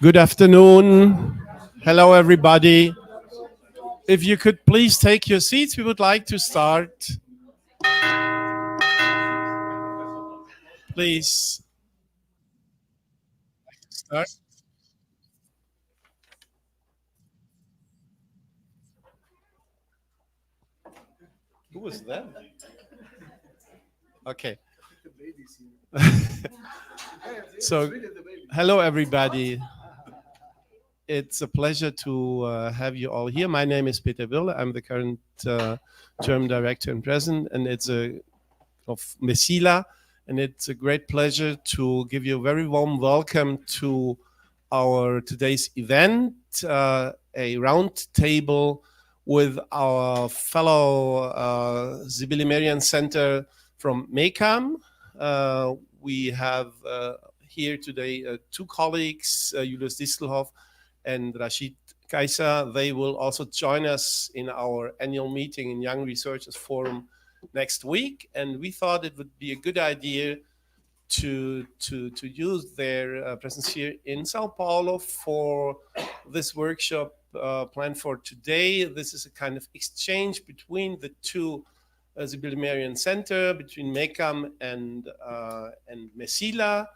Good afternoon. Hello, everybody. If you could please take your seats, we would like to start. Please start. Who was that? Okay. So, hello, everybody. It's a pleasure to have you all here. My name is Peter Wille. I'm the current German director and president, and it's of MECILA, and it's a great pleasure to give you a very warm welcome to our today's event, a roundtable with our fellow Sybilla Merian Centre from MECAM. We have here today two colleagues, Julius Distelhoff and Rashid Kaisa. They will also join us in our annual meeting in Young Researchers Forum next week. And we thought it would be a good idea to use their presence here in São Paulo for this workshop planned for today. This is a kind of exchange between the two Sybilla Merian Centre, between MECAM and MECILA.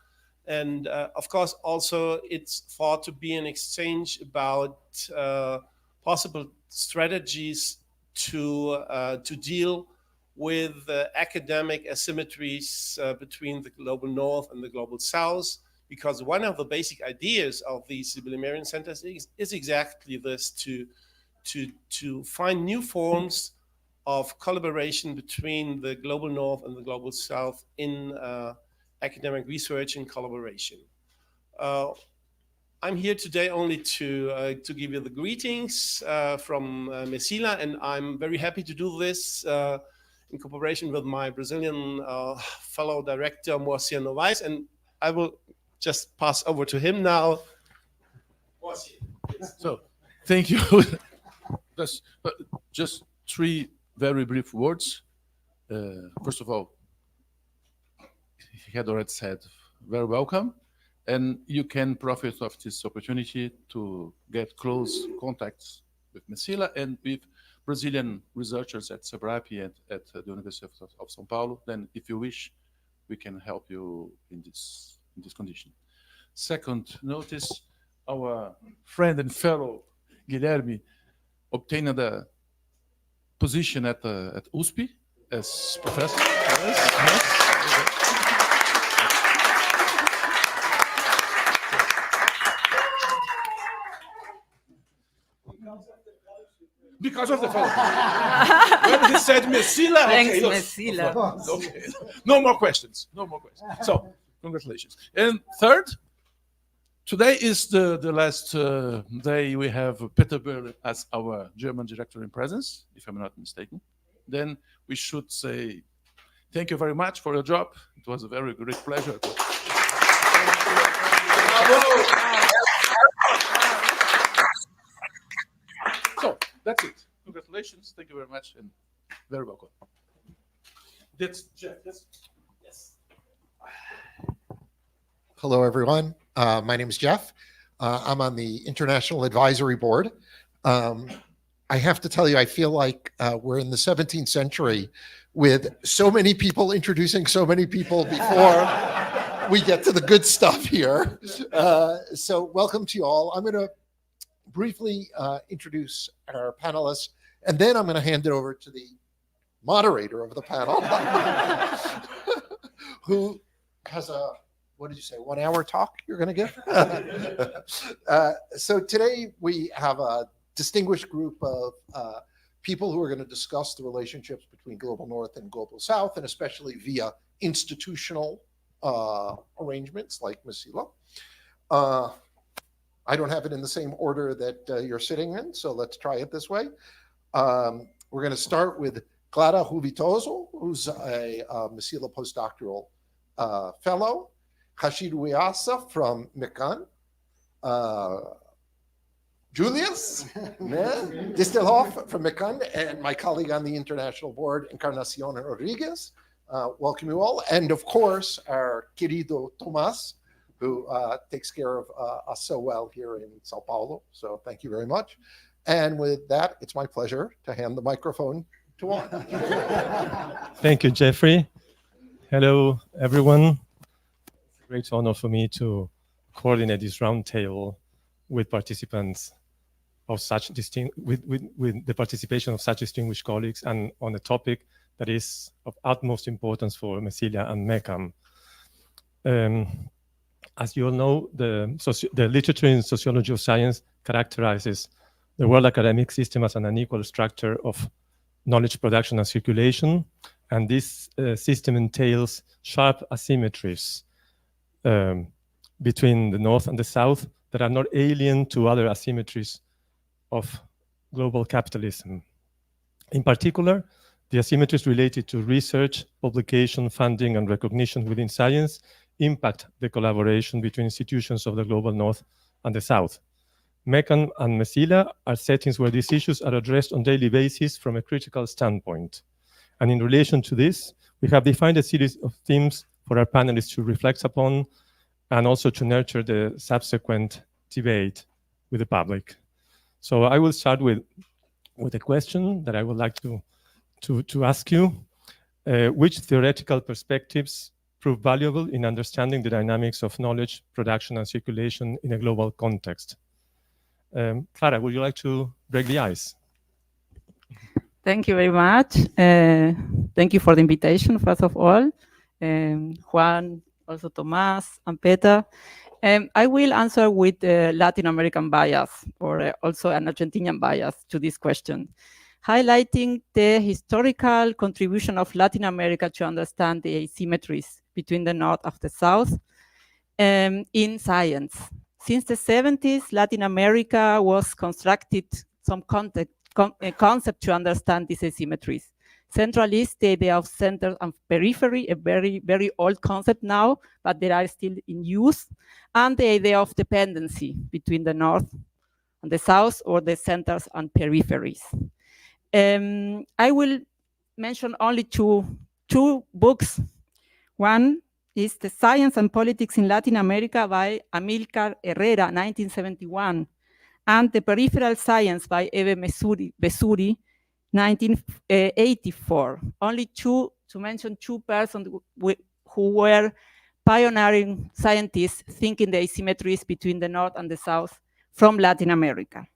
And of course, also it's thought to be an exchange about possible strategies to deal with academic asymmetries between the global north and the global south, because one of the basic ideas of these Sybilla Merian Centres is exactly this: to find new forms of collaboration between the global north and the global south in academic research and collaboration. I'm here today only to give you the greetings from MECILA, and I'm very happy to do this in cooperation with my Brazilian fellow director, Moacir Novaes, and I will just pass over to him now. Moacir. So, thank you. Just three very brief words. First of all, he had already said, very welcome. And you can profit of this opportunity to get close contacts with MECILA and with Brazilian researchers at SEBRAP and at the University of São Paulo. Then, if you wish, we can help you in this condition. Second, notice our friend and fellow Guilherme obtained a position at USP as professor. Yes. Because of the fellow. When he said MECILA, Thanks, okay, MECILA. okay. No more questions. No more questions. So, congratulations. And third, today is the last day we have Peter Wille as our German director in presence, if I'm not mistaken. Then we should say thank you very much for your job. It was a very great pleasure. So that's it. Congratulations. Thank you very much and very welcome. That's Jeff. Yes. Hello, everyone. My name is Jeff. I'm on the International Advisory Board. I have to tell you, I feel like we're in the 17th century with so many people introducing so many people before we get to the good stuff here. So welcome to you all. I'm going to briefly introduce our panelists, and then I'm going to hand it over to the moderator of the panel, who has a, what did you say, 1 hour talk you're going to give? So today we have a distinguished group of people who are going to discuss the relationships between global north and global south, and especially via institutional arrangements like MECILA. I don't have it in the same order that you're sitting in, so let's try it this way. We're going to start with Clara Ruvitoso, who's a MECILA postdoctoral fellow, Rashid Wiasa from MECAM, Julius Distelhoff from MECAM, and my colleague on the international board, Encarnacion Rodriguez. Welcome you all. And of course, our querido Tomás who takes care of us so well here in Sao Paulo. So thank you very much. And with that, it's my pleasure to hand the microphone to Juan. Thank you, Jeffrey. Hello, everyone. It's a great honor for me to coordinate this roundtable with participants of such with the participation of such distinguished colleagues, and on a topic that is of utmost importance for MECILA and MECAM. As you all know, the literature in sociology of science characterizes the world academic system as an unequal structure of knowledge production and circulation, and this system entails sharp asymmetries between the North and the South that are not alien to other asymmetries of global capitalism. In particular, the asymmetries related to research, publication, funding, and recognition within science impact the collaboration between institutions of the global North and the South. MECAM and MECILA are settings where these issues are addressed on a daily basis from a critical standpoint. And in relation to this, we have defined a series of themes for our panelists to reflect upon and also to nurture the subsequent debate with the public. So I will start with a question that I would like to ask you. Which theoretical perspectives prove valuable in understanding the dynamics of knowledge, production, and circulation in a global context? Clara, would you like to break the ice? Thank you very much. Thank you for the invitation, first of all. Juan, also Tomás, and Peter. I will answer with Latin American bias, or also an Argentinian bias to this question, highlighting the historical contribution of Latin America to understand the asymmetries between the North and the South in science. Since the 70s, Latin America was constructed some concept to understand these asymmetries. Central is the idea of center and periphery, a very, very old concept now, but they are still in use, and the idea of dependency between the North and the South, or the centers and peripheries. I will mention only two books. One is The Science and Politics in Latin America by Amilcar Herrera, 1971, and The Peripheral Science by Eve Besuri, 1984. Only to mention two persons who were pioneering scientists thinking the asymmetries between the North and the South from Latin America.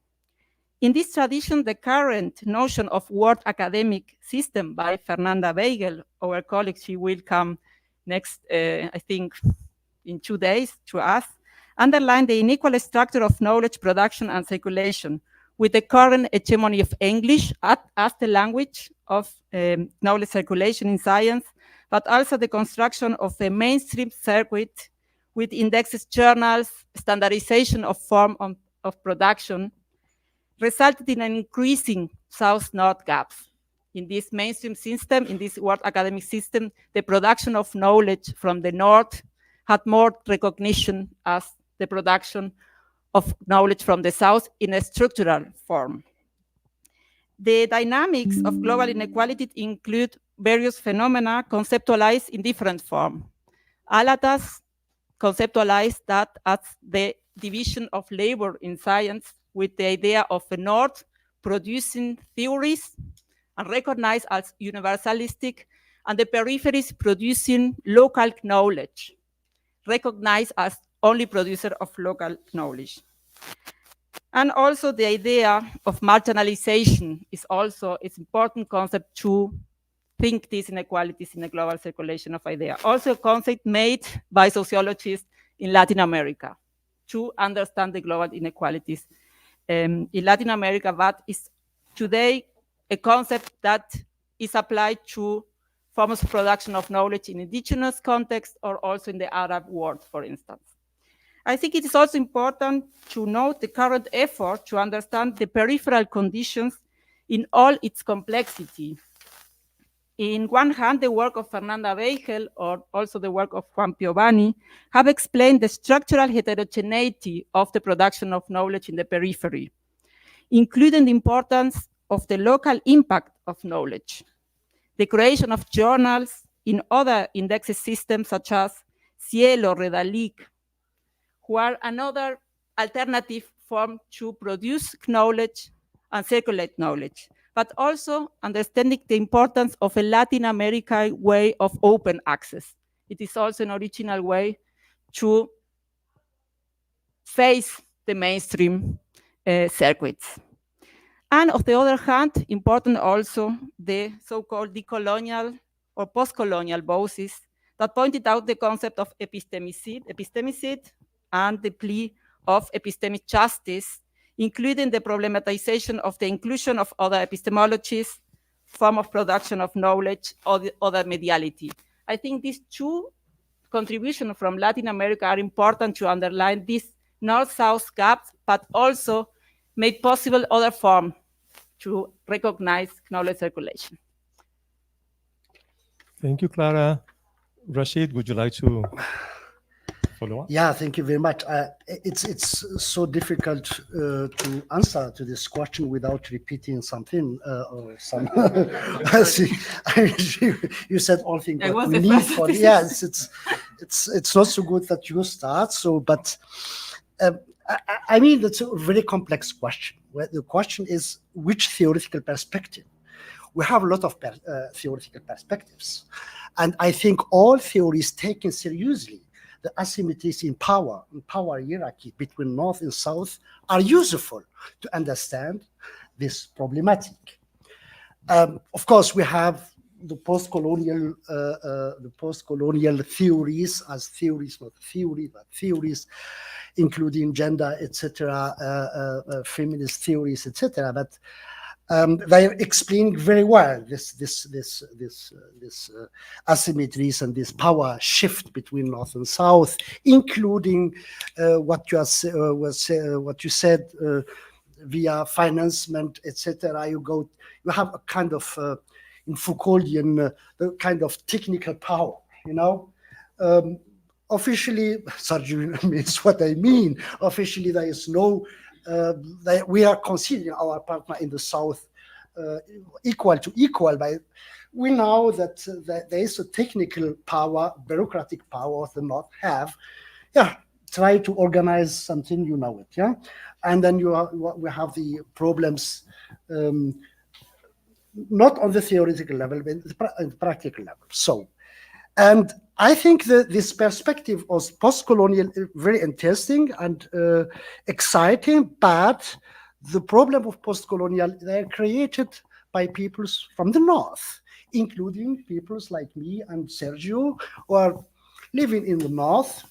In this tradition, the current notion of world academic system by Fernanda Weigel, our colleague, she will come next, I think, in 2 days to us, underline the unequal structure of knowledge production and circulation, with the current hegemony of English as the language of knowledge circulation in science, but also the construction of a mainstream circuit with indexes, journals, standardization of form of production, resulted in an increasing South-North gaps. In this mainstream system, in this world academic system, the production of knowledge from the North had more recognition as the production of knowledge from the South in a structural form. The dynamics of global inequality include various phenomena conceptualized in different forms. Alatas conceptualized that as the division of labor in science, with the idea of the North producing theories and recognized as universalistic, and the peripheries producing local knowledge, recognized as only producer of local knowledge. And also the idea of marginalization is also an important concept to think these inequalities in a global circulation of ideas. Also a concept made by sociologists in Latin America to understand the global inequalities in Latin America, but is today a concept that is applied to forms of production of knowledge in indigenous context, or also in the Arab world, for instance. I think it is also important to note the current effort to understand the peripheral conditions in all its complexity. In one hand, the work of Fernanda Weigel, or also the work of Juan Piovani, have explained the structural heterogeneity of the production of knowledge in the periphery, including the importance of the local impact of knowledge, the creation of journals in other indexes systems such as Cielo, Redalic, who are another alternative form to produce knowledge and circulate knowledge, but also understanding the importance of a Latin American way of open access. It is also an original way to face the mainstream circuits. And on the other hand, important also the so-called decolonial or post-colonial voices that pointed out the concept of epistemicide and the plea of epistemic justice, including the problematization of the inclusion of other epistemologies, form of production of knowledge, or the other mediality. I think these two contributions from Latin America are important to underline these north-south gaps, but also made possible other forms to recognize knowledge circulation. Thank you, Clara. Rashid, would you like to follow up? Yeah, thank you very much. It's so difficult to answer to this question without repeating something or some. You said all things that we need for. Yes, it's not so good that you start. So, but I mean, that's a very complex question. Where the question is which theoretical perspective. We have a lot of theoretical perspectives, and I think all theories taken seriously, the asymmetries in power and power hierarchy between North and South are useful to understand this problematic. Of course, we have the post-colonial theories as theories, not theory, but theories, including gender, etc., feminist theories, etc. But they are explaining very well this asymmetries and this power shift between North and South, including what you said via financement, etc. You have a kind of in Foucauldian kind of technical power, you know. Officially, surgery means what I mean. Officially, there is no. We are considering our partner in the South equal to equal, but we know that there is a technical power, bureaucratic power the North have. Yeah, try to organize something, you know it, yeah? And then we have the problems, not on the theoretical level, but on the practical level. So, and I think that this perspective of post-colonial is very interesting and exciting, but the problem of post-colonial, they are created by peoples from the North, including peoples like me and Sergio, who are living in the North,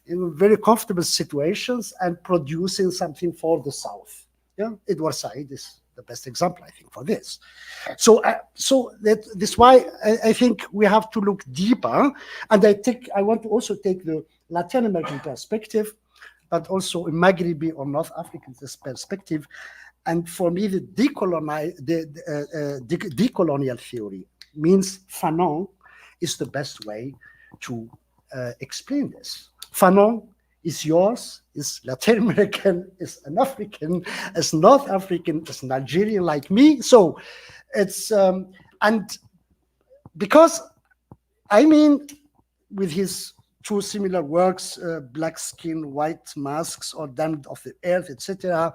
in very comfortable situations and producing something for the South. Yeah, Edward Said is the best example, I think, for this. So that's why I think we have to look deeper. And I want to also take the Latin American perspective, but also a Maghrebi or North African perspective. And for me, the decolonial theory means Fanon is the best way to explain this. Fanon is yours, is Latin American, is an African, is North African, is Nigerian like me. So it's, and because, I mean, with his two similar works, Black Skin, White Masks, or Damned of the Earth, etc.,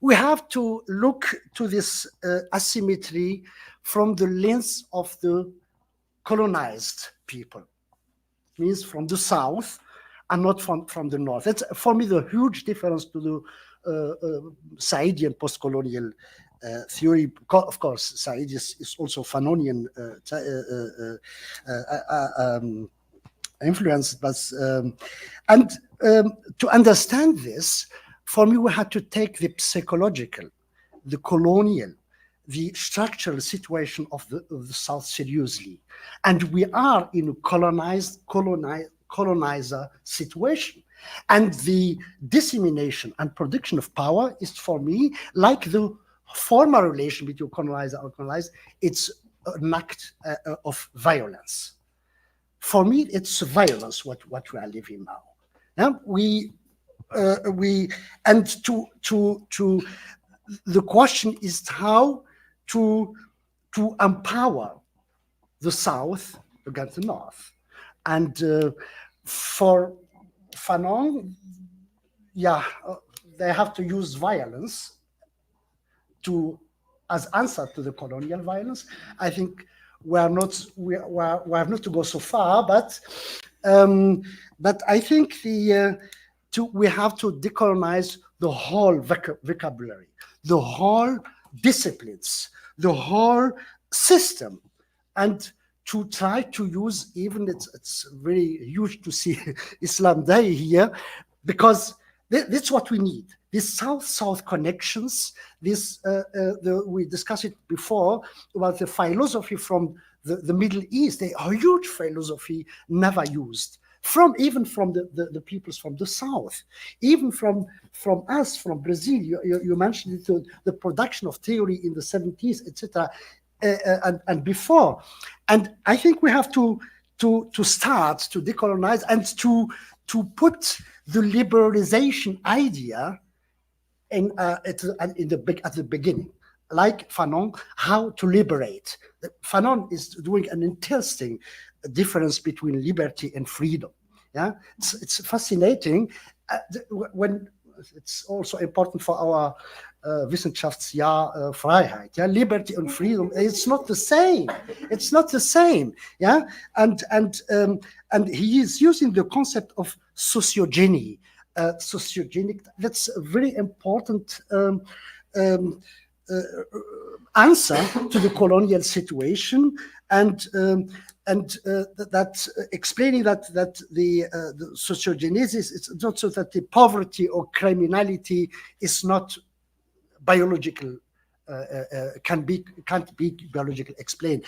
we have to look to this asymmetry from the lens of the colonized people. It means from the South, and not from the North. That's, for me, the huge difference to the Saidian post-colonial theory. Of course, Said is also Fanonian influence. But, and to understand this, for me, we had to take the psychological, the colonial, the structural situation of the South seriously. And we are in a colonizer situation, and the dissemination and production of power is, for me, like the former relation between colonizer and colonized. It's an act of violence. For me, it's violence what we are living now. Yeah? And the question is how to empower the South against the North. And for Fanon, yeah, they have to use violence as answer to the colonial violence. I think we have not to go so far, but I think we have to decolonize the whole vocabulary, the whole disciplines, the whole system, and to try to use, even it's very huge to see Islam Day here, because that's what we need. These South-South connections, we discussed it before about the philosophy from the Middle East, they are huge philosophy never used. Even from the peoples from the South, even from us, from Brazil, you mentioned it, the production of theory in the 70s, etc., and before. And I think we have to start to decolonize and to put the liberalization idea at the beginning, like Fanon, how to liberate. Fanon is doing an interesting difference between liberty and freedom. Yeah, it's fascinating. When it's also important for our Wissenschaftsjahr Freiheit. Yeah, liberty and freedom. It's not the same. It's not the same. Yeah, and he is using the concept of sociogeny. Sociogenic. That's a very important answer to the colonial situation, and that explaining that the sociogenesis, it's not so that the poverty or criminality is not biological, can't be biologically explained.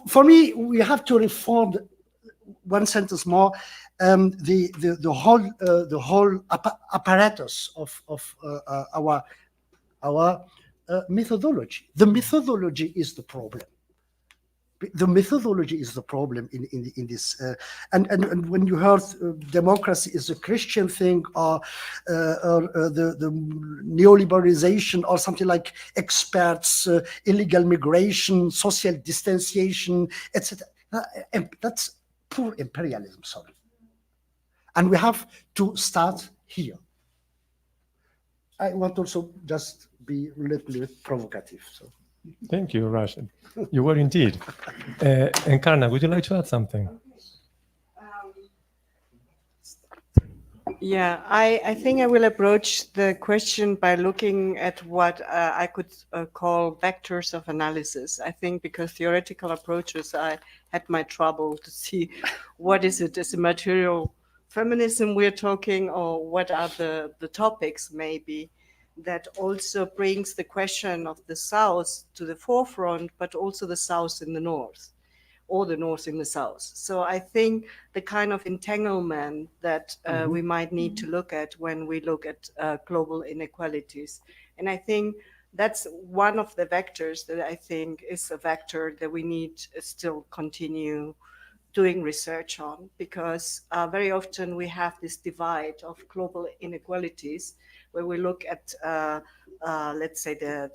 For me, we have to reform one sentence more. The whole apparatus of our methodology. The methodology is the problem. The methodology is the problem in this. And when you heard democracy is a Christian thing, or the neoliberalization, or something like experts, illegal migration, social distanciation, etc., that's poor imperialism. Sorry. And we have to start here. I want also just be a little bit provocative. So. Thank you, Rashid. You were indeed. Encarna, would you like to add something? Yeah, I think I will approach the question by looking at what I could call vectors of analysis. I think because theoretical approaches, I had my trouble to see what is it as a material feminism we're talking, or what are the topics maybe that also brings the question of the South to the forefront, but also the South in the North, or the North in the South. So I think the kind of entanglement that we might need to look at when we look at global inequalities. And I think that's one of the vectors that I think is a vector that we need to still continue doing research on, because very often we have this divide of global inequalities where we look at, let's say, the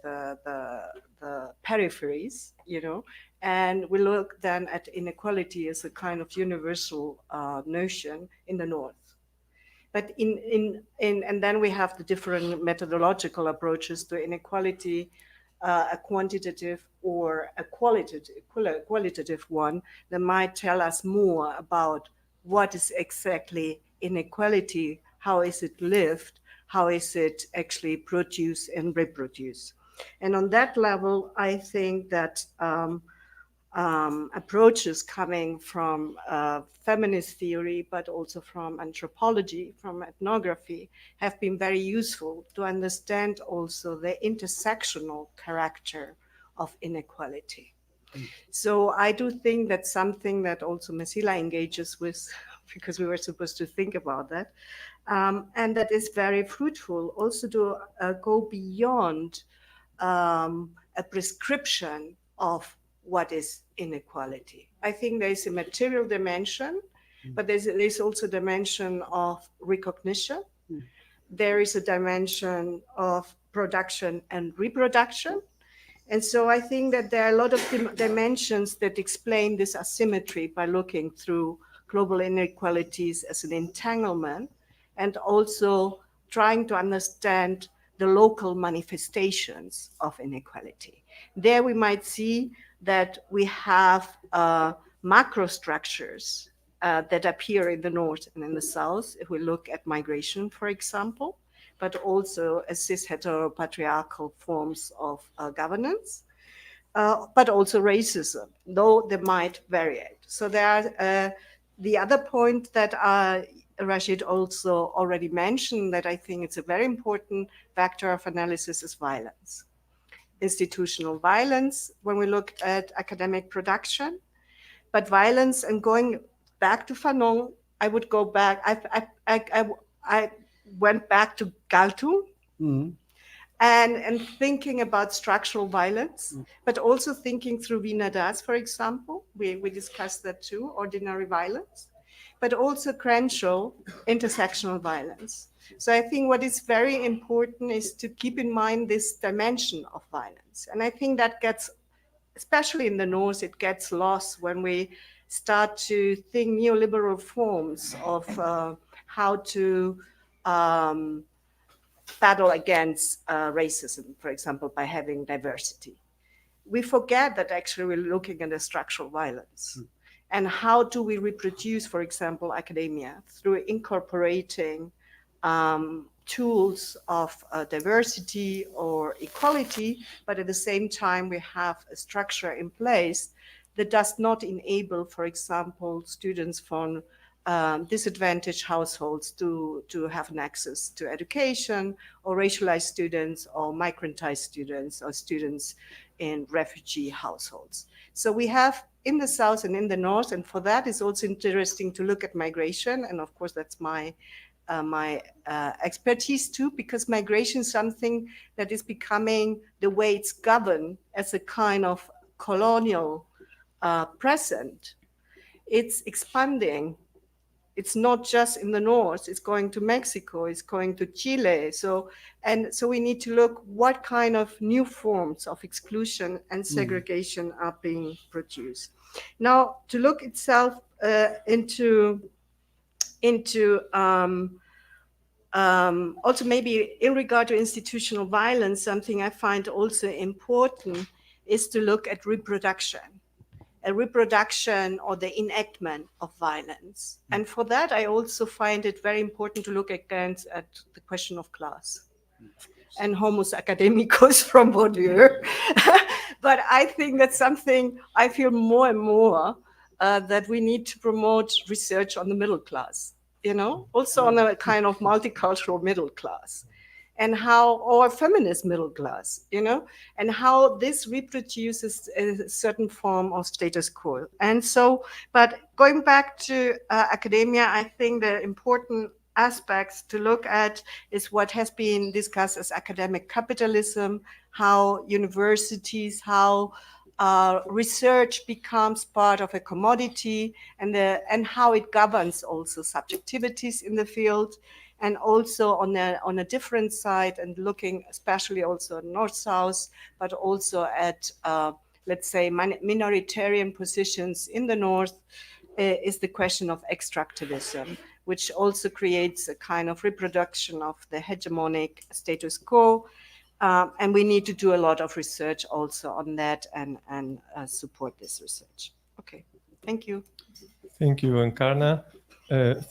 peripheries, you know, and we look then at inequality as a kind of universal notion in the North. But and then we have the different methodological approaches to inequality, a quantitative or a qualitative one that might tell us more about what is exactly inequality, how is it lived, how is it actually produced and reproduced. And on that level, I think that approaches coming from feminist theory, but also from anthropology, from ethnography, have been very useful to understand also the intersectional character of inequality. So I do think that's something that also MECILA engages with, because we were supposed to think about that. And that is very fruitful also to go beyond a prescription of what is inequality. I think there's a material dimension, but there's also a dimension of recognition. There is a dimension of production and reproduction. And so I think that there are a lot of dimensions that explain this asymmetry by looking through global inequalities as an entanglement, and also trying to understand the local manifestations of inequality. There we might see that we have macro structures that appear in the north and in the south, if we look at migration, for example, but also as cis-heteropatriarchal forms of governance, but also racism, though they might vary. So there are the other point that Rashid also already mentioned, that I think it's a very important factor of analysis, is violence. Institutional violence, when we look at academic production, but violence, and going back to Fanon, I would go back, I went back to Galtung, and thinking about structural violence, but also thinking through Wiener Das, for example, we discussed that too, ordinary violence, but also Crenshaw, intersectional violence. So I think what is very important is to keep in mind this dimension of violence. And I think that gets, especially in the North, it gets lost when we start to think neoliberal forms of how to battle against racism, for example, by having diversity. We forget that actually we're looking at a structural violence. And how do we reproduce, for example, academia through incorporating tools of diversity or equality, but at the same time we have a structure in place that does not enable, for example, students from disadvantaged households to have an access to education, or racialized students, or migrantized students, or students in refugee households. So we have in the South and in the North, and for that it's also interesting to look at migration, and of course that's my expertise too, because migration is something that is becoming the way it's governed as a kind of colonial present. It's expanding. It's not just in the North, it's going to Mexico, it's going to Chile. So we need to look what kind of new forms of exclusion and segregation are being produced. Now, to look itself into also maybe in regard to institutional violence, something I find also important is to look at reproduction. A reproduction or the enactment of violence. And for that, I also find it very important to look again at the question of class and homus academicus from Bourdieu. But I think that's something I feel more and more that we need to promote research on the middle class, also on a kind of multicultural middle class. And how, or feminist middle class, and how this reproduces a certain form of status quo. And so, but going back to academia, I think the important aspects to look at is what has been discussed as academic capitalism, how universities, how research becomes part of a commodity, and how it governs also subjectivities in the field. And also on a different side, and looking especially also at North-South, but also at, let's say, minoritarian positions in the North, is the question of extractivism, which also creates a kind of reproduction of the hegemonic status quo. And we need to do a lot of research also on that and support this research. Okay, thank you. Thank you, Encarna.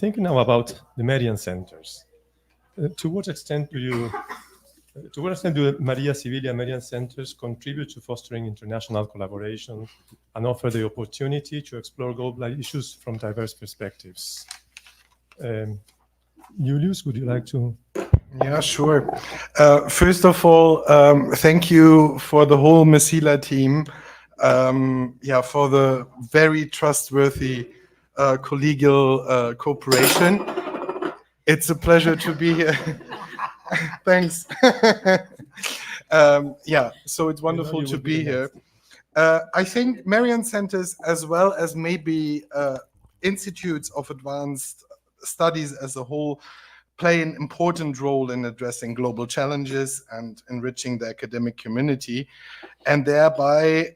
Thinking now about the Merian Centres, to what extent do Maria Sybilla Merian Centres contribute to fostering international collaboration and offer the opportunity to explore global issues from diverse perspectives? Julius, would you like to? Yeah, sure. First of all, thank you for the whole MECILA team, for the very trustworthy collegial cooperation. It's a pleasure to be here. Thanks. So it's wonderful to be here. I think Merian Centres, as well as maybe institutes of advanced studies as a whole, play an important role in addressing global challenges and enriching the academic community, and thereby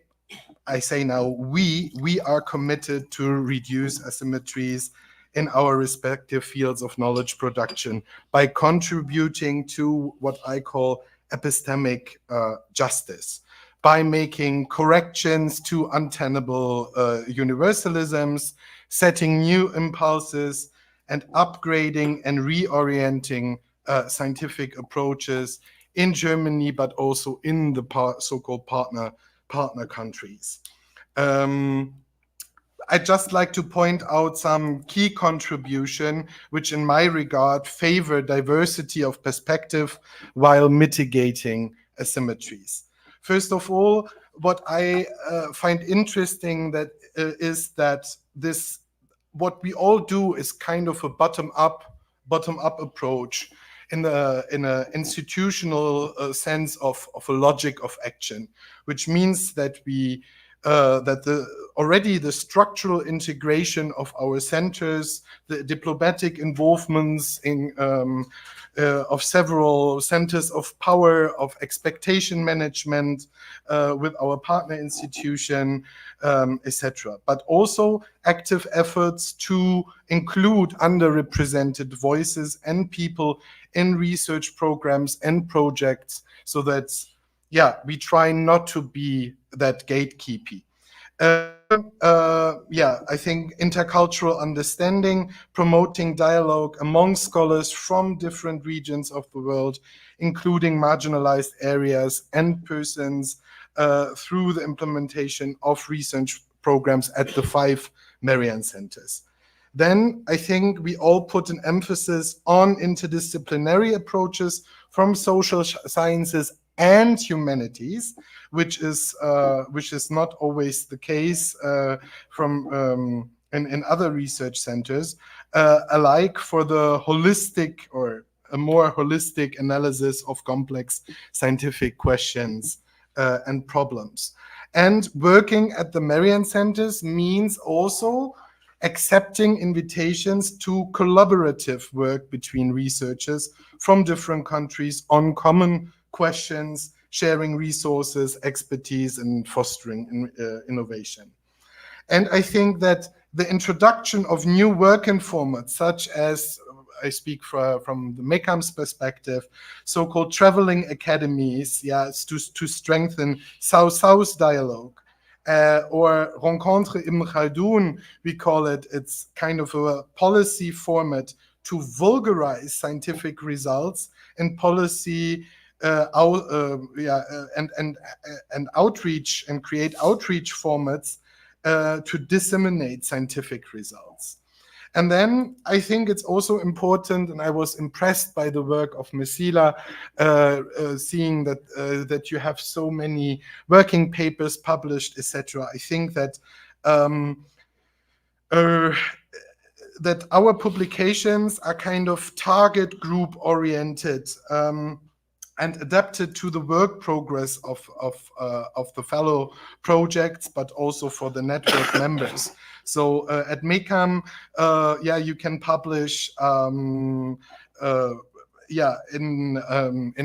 I say now, we are committed to reduce asymmetries in our respective fields of knowledge production by contributing to what I call epistemic justice, by making corrections to untenable universalisms, setting new impulses, and upgrading and reorienting scientific approaches in Germany, but also in the so-called partner countries. I'd just like to point out some key contribution, which in my regard favor diversity of perspective while mitigating asymmetries. First of all, what I find interesting that is that what we all do is kind of a bottom-up approach in an institutional sense of a logic of action, which means that already the structural integration of our centers, the diplomatic involvements of several centers of power, of expectation management with our partner institution, etc. But also active efforts to include underrepresented voices and people in research programs and projects, so that, we try not to be that gatekeepy. I think intercultural understanding, promoting dialogue among scholars from different regions of the world, including marginalized areas and persons, through the implementation of research programs at the 5 Merian Centres. Then I think we all put an emphasis on interdisciplinary approaches from social sciences and humanities, which is not always the case in other research centers, alike for the holistic or a more holistic analysis of complex scientific questions and problems. And working at the Merian Centres means also accepting invitations to collaborative work between researchers from different countries on common questions, sharing resources, expertise, and fostering innovation. And I think that the introduction of new working formats, such as, I speak from the MECAM's perspective, so-called traveling academies, to strengthen South-South dialogue, or Rencontre Ibn Khaldun, we call it. It's kind of a policy format to vulgarize scientific results and policy and outreach, and create outreach formats to disseminate scientific results. And then I think it's also important, and I was impressed by the work of MECILA, seeing that you have so many working papers published, etc. I think that that our publications are kind of target group oriented and adapted to the work progress of the fellow projects, but also for the network members. So at MECAM, you can publish in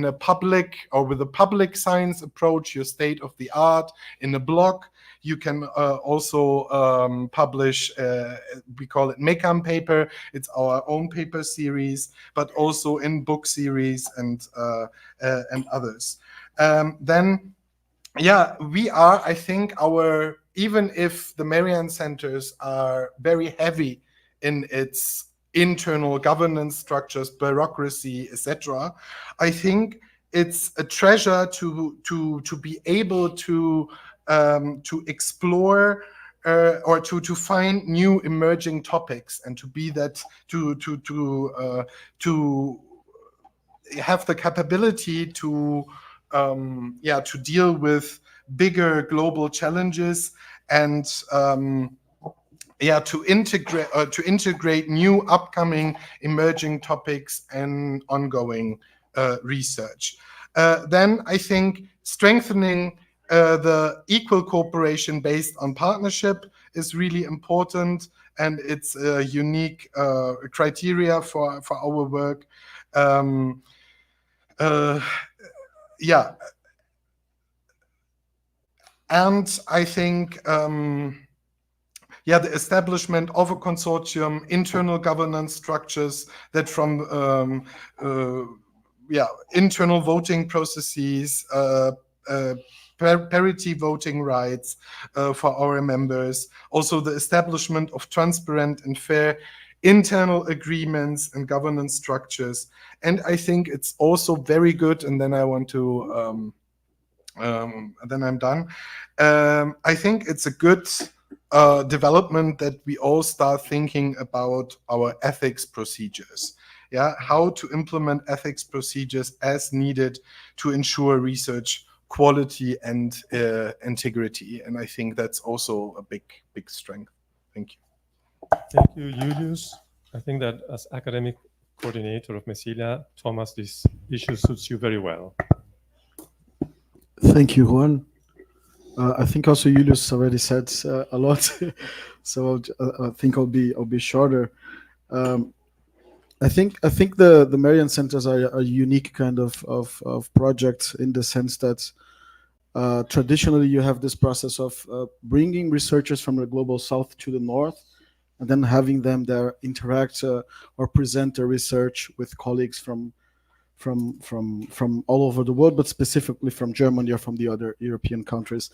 a public or with a public science approach, your state of the art in a blog. You can also publish, we call it MECAM paper. It's our own paper series, but also in book series and others. We are, I think, even if the Merian Centres are very heavy in its internal governance structures, bureaucracy, etc., I think it's a treasure to be able to explore or to find new emerging topics, and to be that to have the capability to deal with bigger global challenges, and to integrate new upcoming emerging topics and ongoing research. Then I think strengthening the equal cooperation based on partnership is really important, and it's a unique criteria for our work. And I think, the establishment of a consortium, internal governance structures that from internal voting processes, parity voting rights for our members, also the establishment of transparent and fair internal agreements and governance structures. And I think it's also very good, and then I want to, then I'm done. I think it's a good development that we all start thinking about our ethics procedures. Yeah, how to implement ethics procedures as needed to ensure research quality and integrity. And I think that's also a big strength. Thank you. Thank you, Julius. I think that as academic coordinator of MECILA, Thomas, this issue suits you very well. Thank you, Juan. I think also Julius already said a lot, so I think I'll be shorter. I think the Merian Centres are a unique kind of project in the sense that traditionally you have this process of bringing researchers from the global south to the north, and then having them there interact or present their research with colleagues from all over the world, but specifically from Germany or from the other European countries.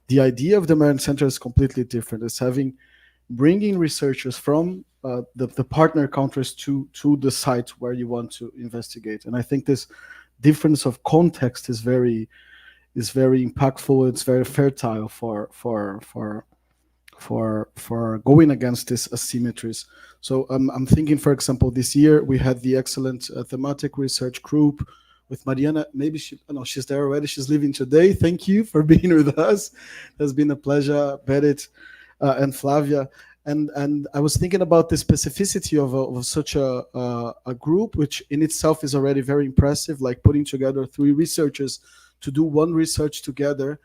The idea of the Merian Center is completely different. It's bringing researchers from the partner countries to the site where you want to investigate. And I think this difference of context is very impactful. It's very fertile for going against these asymmetries. So I'm thinking, for example, this year we had the excellent thematic research group with Mariana. Maybe she's there already. She's leaving today. Thank you for being with us. It has been a pleasure, Berit and Flavia. And I was thinking about the specificity of such a group, which in itself is already very impressive, like putting together 3 researchers to do one research together.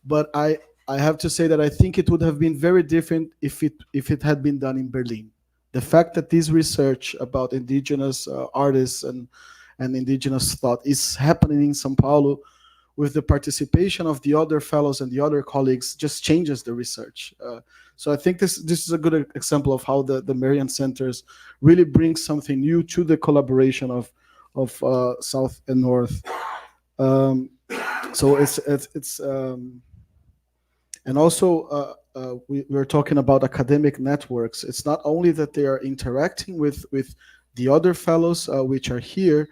But I have to say that I think it would have been very different if it had been done in Berlin. The fact that this research about indigenous artists and indigenous thought is happening in São Paulo with the participation of the other fellows and the other colleagues just changes the research. So I think this is a good example of how the Merian Centres really bring something new to the collaboration of South and North. So it's and also we're talking about academic networks. It's not only that they are interacting with the other fellows which are here,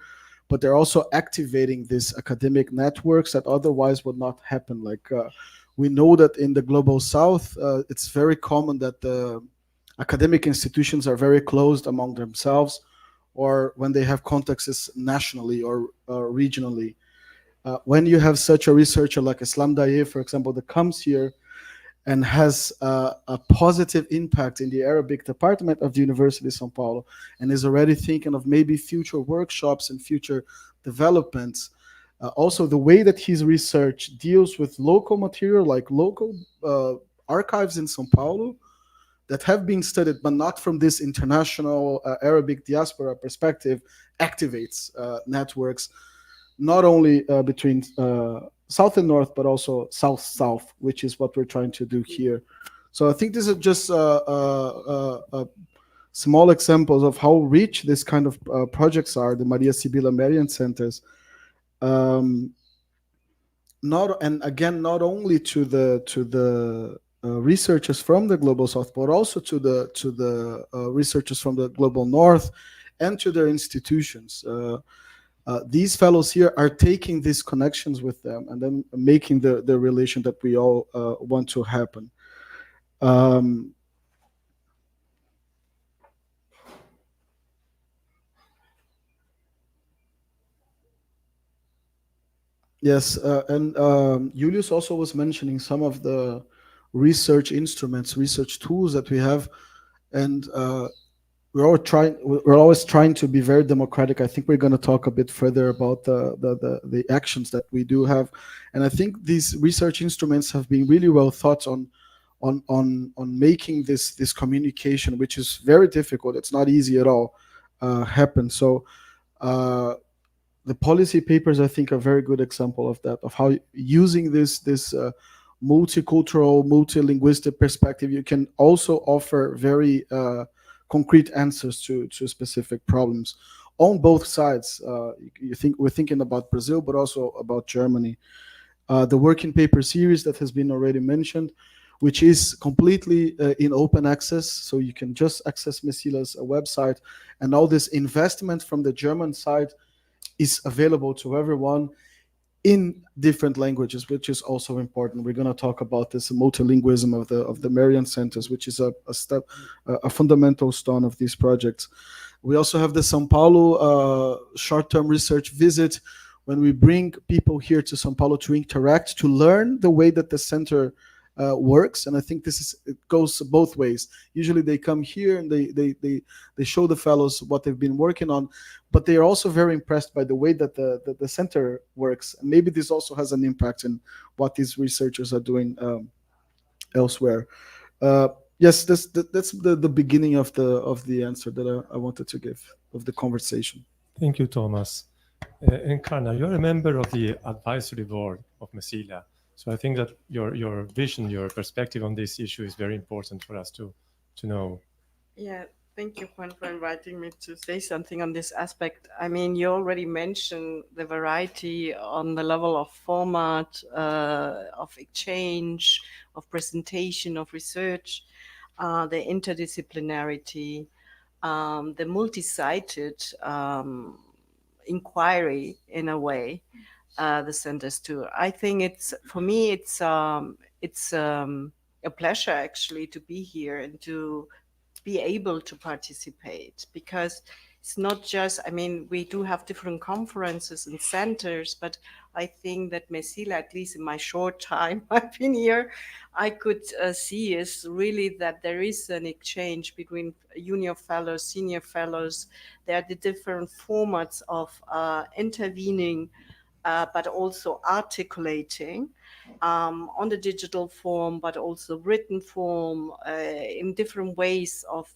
but they're also activating these academic networks that otherwise would not happen. Like we know that in the global south, it's very common that the academic institutions are very closed among themselves, or when they have contacts nationally or regionally. When you have such a researcher like Islam Daye, for example, that comes here and has a positive impact in the Arabic department of the University of São Paulo, and is already thinking of maybe future workshops and future developments. Also, the way that his research deals with local material, like local archives in São Paulo, that have been studied, but not from this international Arabic diaspora perspective, activates networks, not only between South and North, but also South-South, which is what we're trying to do here. So I think these are just small examples of how rich this kind of projects are, the Maria Sybilla Merian Centres. Not only to the researchers from the global South, but also to the researchers from the global North and to their institutions. These fellows here are taking these connections with them and then making the relation that we all want to happen. Yes, and Julius also was mentioning some of the research instruments, research tools that we have, and we're always trying to be very democratic. I think we're going to talk a bit further about the actions that we do have, and I think these research instruments have been really well thought on making this communication, which is very difficult. It's not easy at all, happen. So the policy papers, I think, are a very good example of that, of how using this multicultural, multilinguistic perspective, you can also offer very concrete answers to specific problems on both sides. We're thinking about Brazil, but also about Germany. The working paper series that has been already mentioned, which is completely in open access, so you can just access MECILA's website, and all this investment from the German side is available to everyone in different languages, which is also important. We're going to talk about this multilingualism of the Merian Centres, which is a fundamental stone of these projects. We also have the São Paulo short-term research visit, when we bring people here to São Paulo to interact, to learn the way that the center works. And I think it goes both ways. Usually they come here and they show the fellows what they've been working on, but they are also very impressed by the way that the center works. And maybe this also has an impact in what these researchers are doing elsewhere. Yes, that's the beginning of the answer that I wanted to give, of the conversation. Thank you, Thomas. Encarna, you're a member of the advisory board of MECILA. So I think that your vision, your perspective on this issue is very important for us to know. Yeah, thank you, Juan, for inviting me to say something on this aspect. I mean, you already mentioned the variety on the level of format, of exchange, of presentation, of research, the interdisciplinarity, the multi-sided inquiry, in a way, the centers do. I think for me it's a pleasure actually to be here and to be able to participate, because it's not just, I mean, we do have different conferences and centers, but I think that MECILA, at least in my short time I've been here, I could see is really that there is an exchange between junior fellows, senior fellows. There are the different formats of intervening, but also articulating on the digital form, but also written form, in different ways of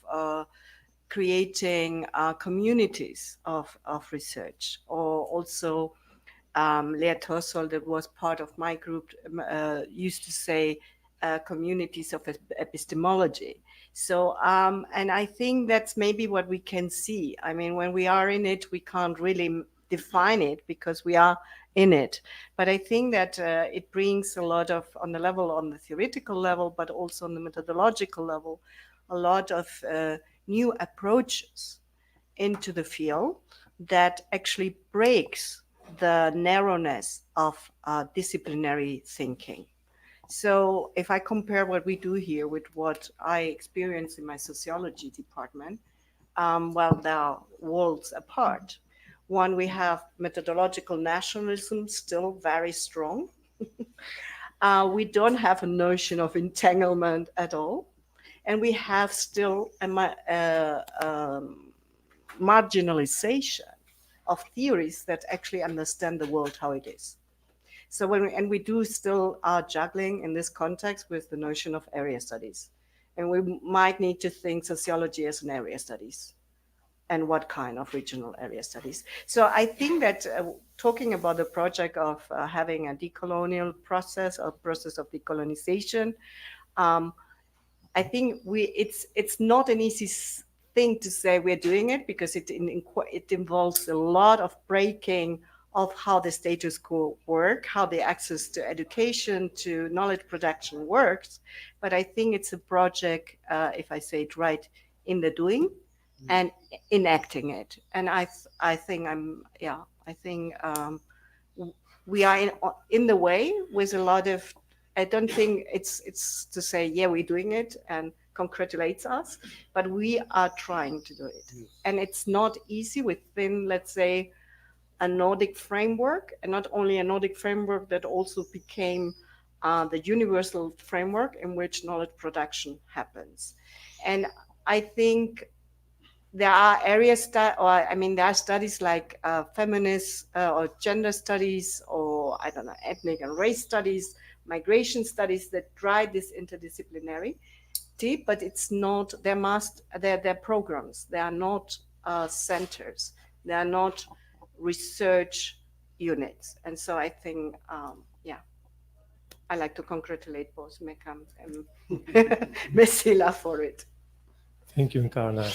creating communities of research. Or also Lea Torsol, that was part of my group, used to say communities of epistemology. So, and I think that's maybe what we can see. I mean, when we are in it, we can't really define it because we are in it. But I think that it brings a lot of, on the theoretical level, but also on the methodological level, a lot of new approaches into the field that actually breaks the narrowness of disciplinary thinking. So if I compare what we do here with what I experienced in my sociology department, well, they are worlds apart. One, we have methodological nationalism still very strong. We don't have a notion of entanglement at all. And we have still a marginalization of theories that actually understand the world how it is. So we do still are juggling in this context with the notion of area studies. And we might need to think sociology as an area studies, and what kind of regional area studies. So I think that talking about the project of having a decolonial process, or process of decolonization, I think it's not an easy thing to say we're doing it, because it involves a lot of breaking of how the status quo work, how the access to education, to knowledge production works. But I think it's a project, if I say it right, in the doing and enacting it. And I think we are in the way with a lot of, I don't think it's to say, yeah, we're doing it and congratulates us, but we are trying to do it. And it's not easy within, let's say, a Nordic framework, and not only a Nordic framework that also became the universal framework in which knowledge production happens. And I think there are areas there are studies like feminist or gender studies, or I don't know, ethnic and race studies, migration studies that drive this interdisciplinary deep, but it's not, they're programs, they are not centers, they are not research units. And so I think, I like to congratulate both MECAM and MECILA for it. Thank you, Encarna.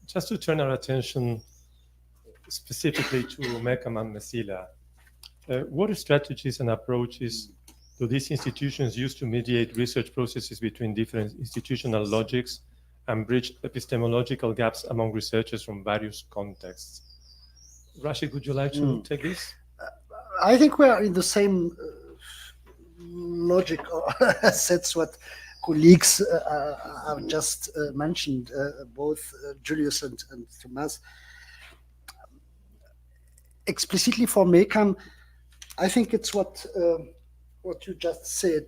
Just to turn our attention specifically to MECAM and MECILA, what strategies and approaches do these institutions use to mediate research processes between different institutional logics and bridge epistemological gaps among researchers from various contexts? Rashid, would you like to take this? I think we are in the same logic as that's what colleagues have just mentioned, both Julius and Thomas. Explicitly for MECAM, I think it's what you just said.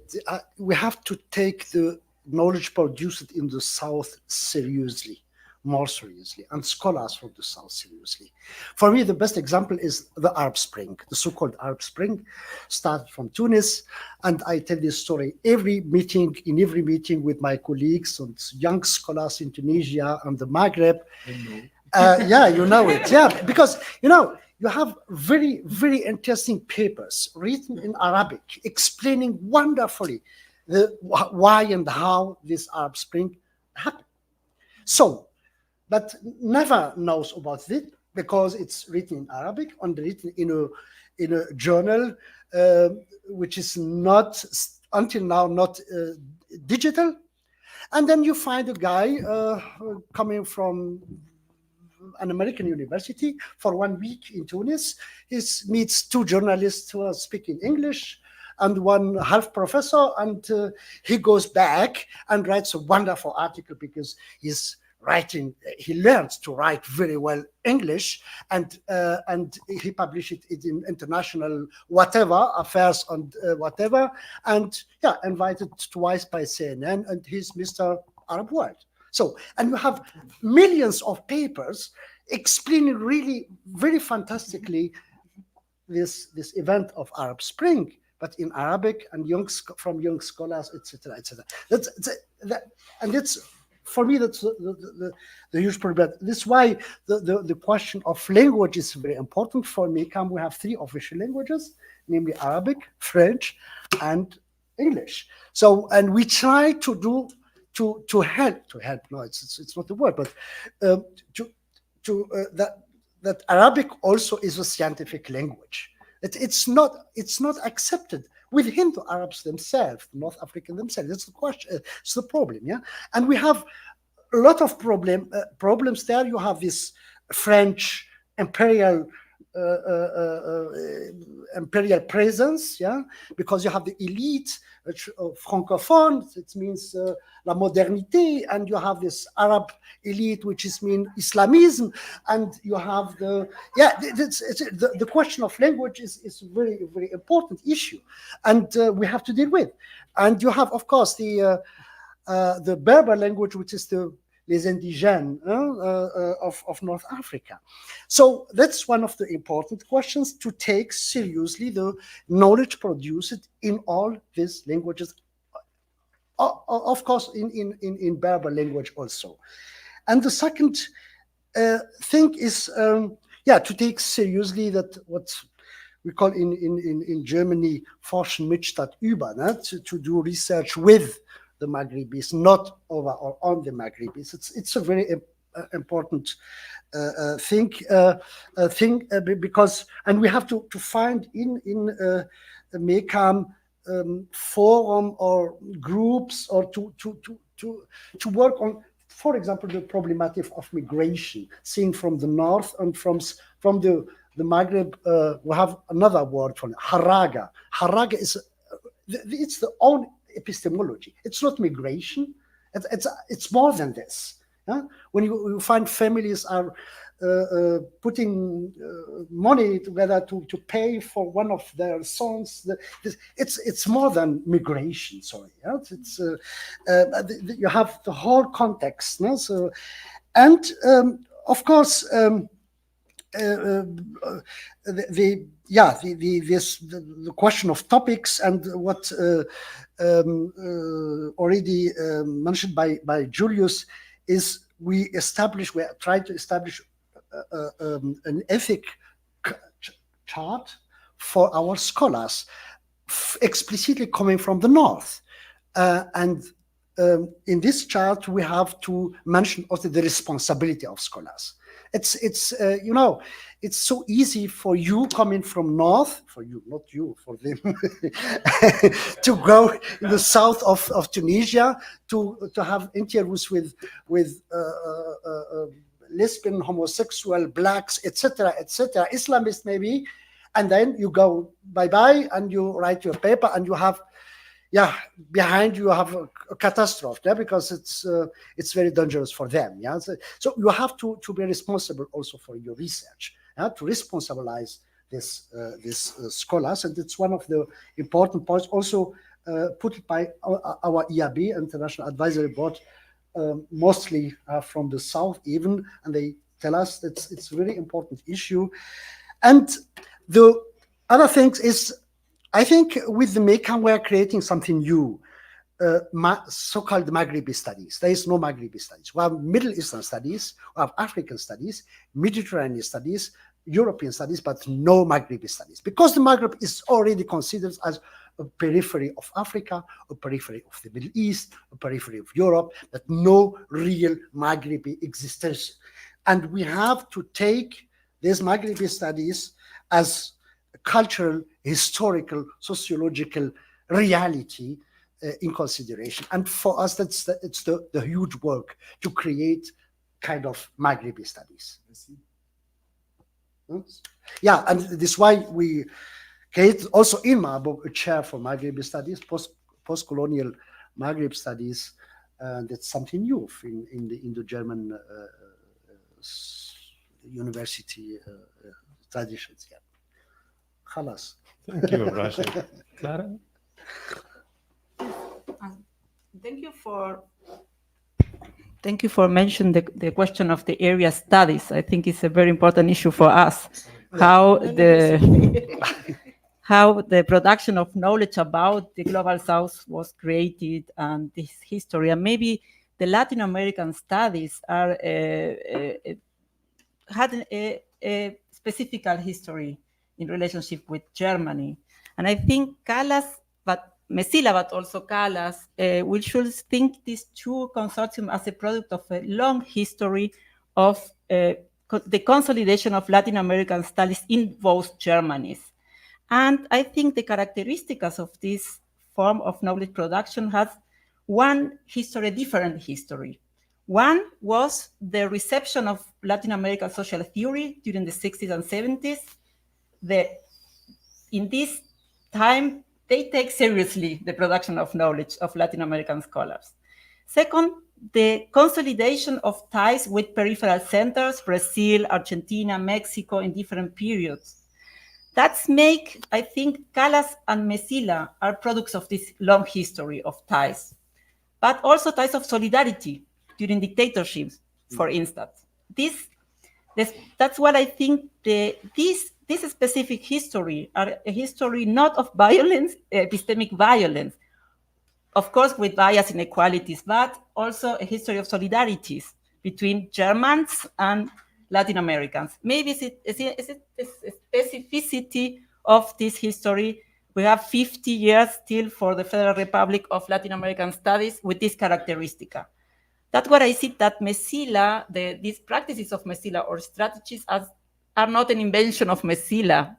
We have to take the knowledge produced in the South seriously, more seriously, and scholars from the South seriously. For me, the best example is the Arab Spring, the so-called Arab Spring, started from Tunis. And I tell this story in every meeting with my colleagues and young scholars in Tunisia and the Maghreb. Yeah, you know it. Yeah, because, you have very, very interesting papers written in Arabic explaining wonderfully why and how this Arab Spring happened. So, but never knows about it because it's written in Arabic and written in a journal which is not, until now, not digital. And then you find a guy coming from an American university for 1 week in Tunis. He meets two journalists who are speaking English and one half professor, and he goes back and writes a wonderful article because he learns to write very well English, and he published it in international whatever affairs and whatever, and invited twice by CNN, and he's Mr. Arab World. So, and you have millions of papers explaining really very fantastically this event of Arab Spring, but in Arabic and from young scholars, etc., etc. And it's, for me, that's the huge problem. This is why the question of language is very important for MECAM. We have 3 official languages, namely Arabic, French, and English. So, and we try to do to help. No, it's not the word, but that Arabic also is a scientific language. It's not accepted within the Arabs themselves, the North African themselves. That's the question. It's the problem, yeah. And we have a lot of problems there. You have this French imperial presence, yeah, because you have the elite francophone, it means la modernité, and you have this Arab elite, which means Islamism, and you have the question of language is a very, very important issue, and we have to deal with. And you have, of course, the Berber language, which is les indigènes of North Africa. So that's one of the important questions, to take seriously the knowledge produced in all these languages, of course in Berber language also. And the second thing is to take seriously that what we call in Germany Forschen mit statt über, to do research with the Maghrebis, not over or on the Maghrebis. It's a very important thing because, and we have to find in the MECAM forum or groups, or to work on, for example, the problematic of migration, seen from the north and from the Maghreb. We have another word for it, haraga. Haraga is it's the own epistemology. It's not migration. It's more than this. Yeah? When you find families are putting money together to pay for one of their sons, it's more than migration. Sorry, yeah? It's you have the whole context. No? So, and of course. The question of topics, and what already mentioned by Julius, is we are trying to establish an ethic chart for our scholars, explicitly coming from the north. And in this chart, we have to mention also the responsibility of scholars. It's you know, it's so easy for you coming from north, for you, not you, for them, to go in the south of Tunisia to have interviews with lesbian, homosexual, blacks, etc., Islamists maybe, and then you go bye-bye and you write your paper and you have, yeah, behind you have a catastrophe, yeah, because it's very dangerous for them. Yeah, so you have to be responsible also for your research, yeah, to responsibilize this scholars, and it's one of the important points also put by our EAB, International Advisory Board, mostly from the south even, and they tell us that it's a really important issue. And the other thing is, I think with the MECAM, we're creating something new, so-called Maghrebi studies. There is no Maghrebi studies. We have Middle Eastern studies, we have African studies, Mediterranean studies, European studies, but no Maghrebi studies. Because the Maghreb is already considered as a periphery of Africa, a periphery of the Middle East, a periphery of Europe, but no real Maghrebi existence. And we have to take these Maghrebi studies as cultural, historical, sociological reality in consideration. And for us, it's the huge work to create kind of Maghrebi studies. Yeah, and this is why we create also in Marburg a chair for Maghrebi studies, post-colonial Maghreb studies, and it's something new in the German university traditions. Yeah. Khalas. Thank you, Rashid. Clara? Thank you for mentioning the question of the area studies. I think it's a very important issue for us. How the production of knowledge about the global south was created and this history, and maybe the Latin American studies are had a specific history in relationship with Germany. And I think MECILA, but also CALAS, we should think these two consortium as a product of a long history of the consolidation of Latin American studies in both Germanies. And I think the characteristics of this form of knowledge production has one history, a different history. One was the reception of Latin American social theory during the 60s and 70s. In this time, they take seriously the production of knowledge of Latin American scholars. Second, the consolidation of ties with peripheral centers, Brazil, Argentina, Mexico, in different periods. That's make, I think, CALAS and MECILA are products of this long history of ties, but also ties of solidarity during dictatorships, for instance. That's what I think this specific history are a history not of violence, epistemic violence, of course with bias inequalities, but also a history of solidarities between Germans and Latin Americans. Maybe is it a specificity of this history. We have 50 years still for the Federal Republic of Latin American Studies with this characteristic. That's what I see that MECILA, these practices of MECILA or strategies are not an invention of MECILA.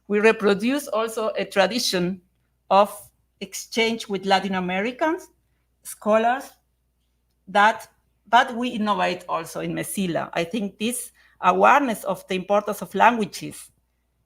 We reproduce also a tradition of exchange with Latin Americans, scholars, but we innovate also in MECILA. I think this awareness of the importance of languages,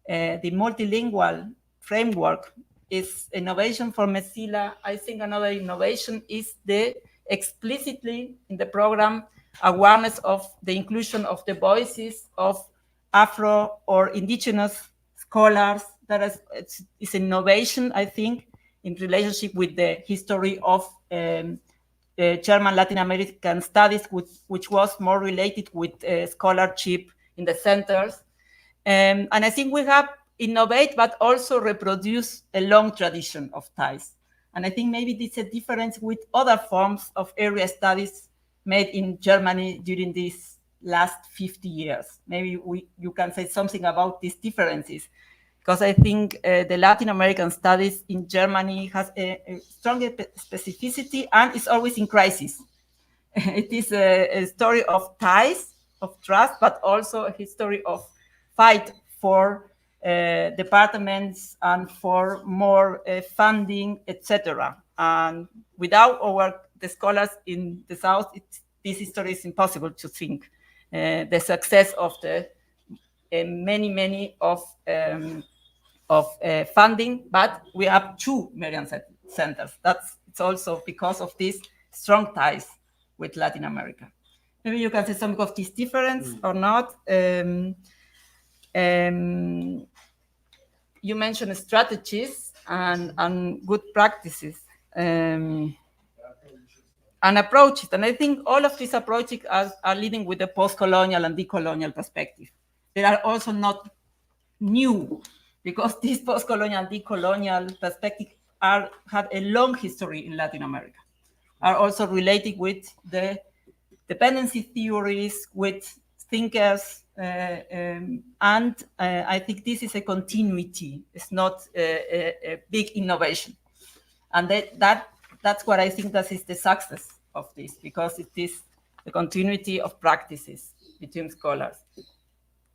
the multilingual framework is innovation for MECILA. I think another innovation is the explicitly in the program awareness of the inclusion of the voices of Afro or indigenous scholars. That is innovation, I think, in relationship with the history of German Latin American studies, which was more related with scholarship in the centers. And I think we have innovate, but also reproduce a long tradition of ties. And I think maybe this is a difference with other forms of area studies made in Germany during these last 50 years. Maybe you can say something about these differences. because I think the Latin American studies in Germany has a strong specificity and is always in crisis. It is a story of ties, of trust, but also a history of fight for departments and for more funding, etc. And without the scholars in the South, this history is impossible to think. The success of the many of funding, but we have 2 Merian centers. It's also because of these strong ties with Latin America. Maybe you can say something of this difference or not. You mentioned strategies and good practices and approaches. And I think all of these approaches are leading with the post-colonial and decolonial perspective. They are also not new, because this post-colonial and decolonial perspective have a long history in Latin America, are also related with the dependency theories, with thinkers, and I think this is a continuity. It's not a big innovation. And that's what I think that is the success of this, because it is the continuity of practices between scholars.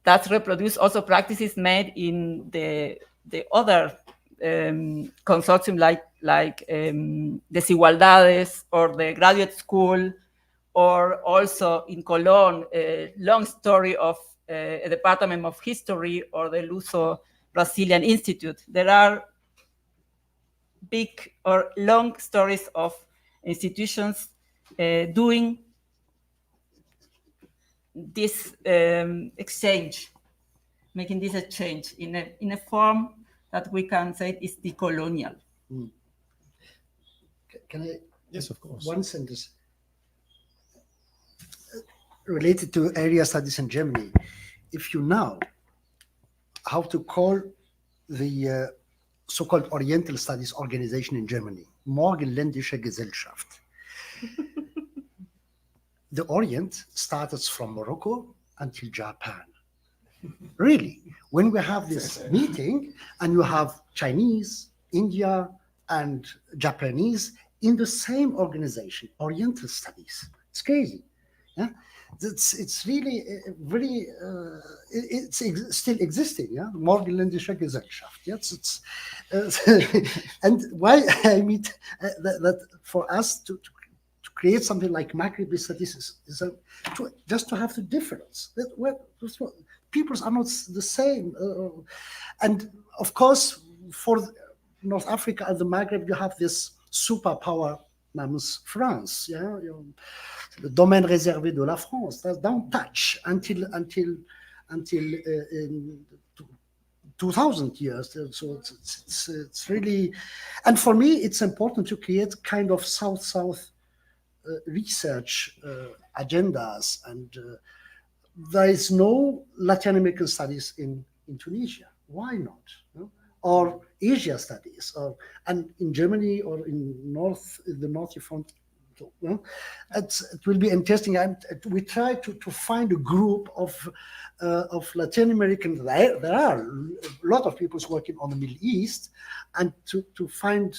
That reproduce also practices made in the other consortium like Desigualdades or the graduate school, or also in Cologne, a long story of a department of history, or the Luso-Brazilian Institute. There are big or long stories of institutions doing this exchange, making this a change in a form that we can say is decolonial. Can I? Yes, of course. One sentence related to area studies in Germany. If you know how to call the so-called Oriental Studies Organization in Germany, Morgenländische Gesellschaft. The Orient started from Morocco until Japan. Really, when we have this meeting and you have Chinese, India, and Japanese in the same organization, Oriental Studies, it's crazy. Yeah, it's really very it's still existing. Yeah, Morgenländische Gesellschaft. Yes, and why I mean that for us to create something like Maghrebi studies is just to have the difference. Peoples are not the same, and of course for North Africa and the Maghreb you have this superpower namens France. Yeah, the domaine réservé de la France. That's don't touch until 2000 years. So it's really, and for me it's important to create kind of South-South research agendas, and there is no Latin American studies in Tunisia. Why not? No? Or Asia studies, and in Germany or in the north you found. No? It will be interesting, and we try to find a group of Latin Americans. There are a lot of people working on the Middle East, and to find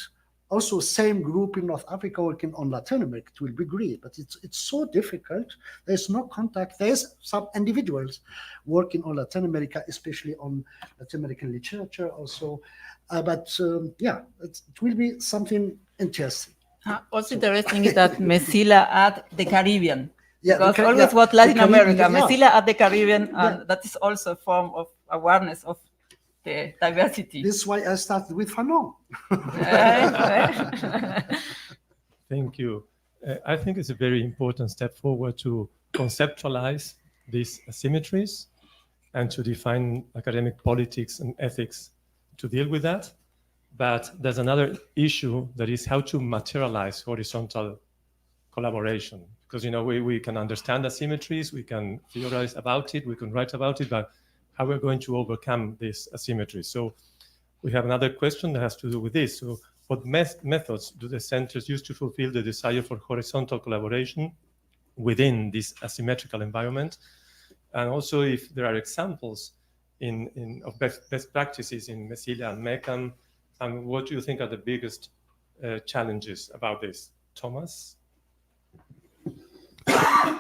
also same group in North Africa working on Latin America. It will be great, but it's so difficult. There's no contact. There's some individuals working on Latin America, especially on Latin American literature also. Yeah, it will be something interesting. Also interesting is that MECILA at the Caribbean. Yeah, because always what Latin America, yeah. MECILA at the Caribbean, Yeah. and that is also a form of awareness of the diversity. This is why I started with Fanon. Thank you. I think it's a very important step forward to conceptualize these asymmetries and to define academic politics and ethics to deal with that. But there's another issue, that is how to materialize horizontal collaboration. Because, we can understand asymmetries, we can theorize about it, we can write about it, but how we're going to overcome this asymmetry. So we have another question that has to do with this. So what methods do the centers use to fulfill the desire for horizontal collaboration within this asymmetrical environment? And also if there are examples of best practices in MECILA and MECAM, and what do you think are the biggest challenges about this? Thomas?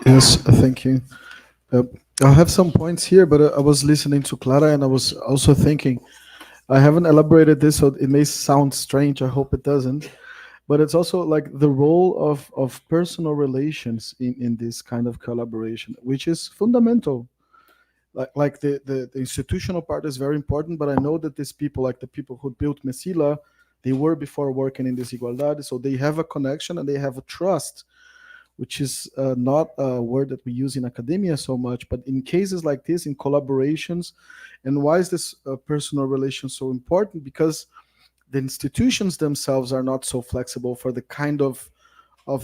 Yes, thank you. I have some points here, but I was listening to Clara and I was also thinking, I haven't elaborated this, so it may sound strange. I hope it doesn't. But it's also like the role of personal relations in this kind of collaboration, which is fundamental. Like the institutional part is very important, but I know that these people, like the people who built MECILA, they were before working in Desigualdade, so they have a connection and they have a trust, which is not a word that we use in academia so much, but in cases like this, in collaborations. And why is this personal relation so important? Because the institutions themselves are not so flexible for the kind of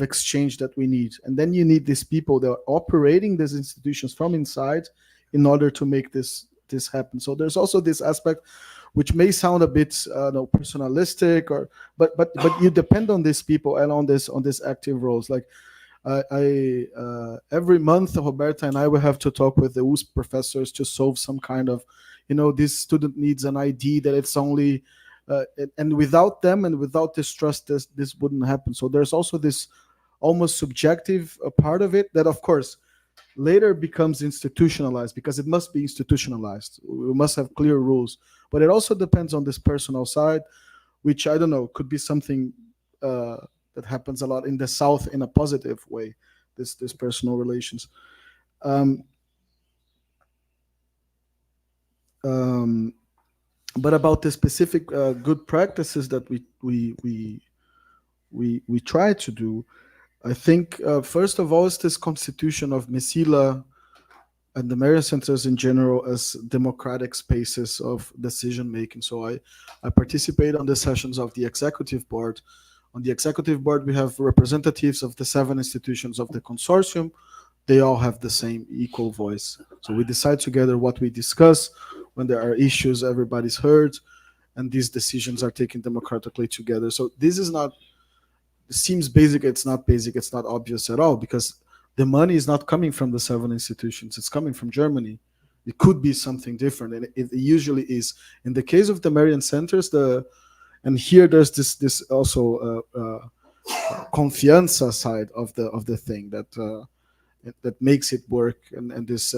exchange that we need. And then you need these people that are operating these institutions from inside in order to make this happen. So there's also this aspect which may sound a bit personalistic, but you depend on these people and on this active roles. Like I every month, Roberta and I will have to talk with the USP professors to solve some kind of, this student needs an ID that it's only, and without them and without this trust, this wouldn't happen. So there's also this almost subjective part of it that, of course, later becomes institutionalized because it must be institutionalized. We must have clear rules, but it also depends on this personal side, which I don't know, could be something that happens a lot in the South in a positive way, this personal relations. But about the specific good practices that we try to do, I think first of all is this constitution of MECILA and the Merian Centres in general as democratic spaces of decision making. So I participate on the sessions of the executive board. On the executive board, we have representatives of the 7 institutions of the consortium. They all have the same equal voice. So we decide together what we discuss. When there are issues, everybody's heard, and these decisions are taken democratically together. So this is not, it seems basic, it's not basic, it's not obvious at all, because the money is not coming from the 7 institutions, it's coming from Germany. It could be something different, and it usually is. In the case of the Merian Centres, and here there's this also confianza side of the thing that makes it work, and this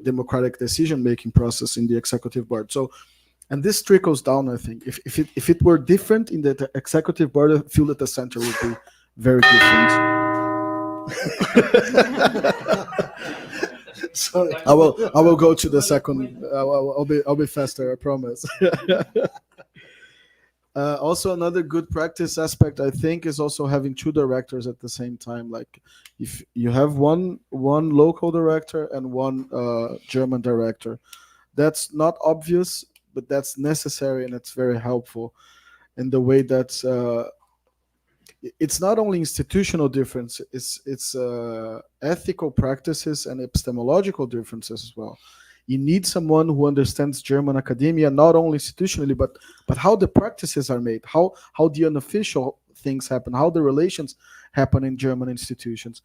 democratic decision-making process in the executive board. So, and this trickles down, I think. If it were different in the executive board, I feel that the center would be very different. Sorry, I will go to the second. I'll be faster, I promise. Also, another good practice aspect, I think, is also having 2 directors at the same time. Like, if you have one local director and one German director, that's not obvious, but that's necessary and it's very helpful in the way that it's not only institutional difference, it's ethical practices and epistemological differences as well. You need someone who understands German academia, not only institutionally, but how the practices are made, how the unofficial things happen, how the relations happen in German institutions.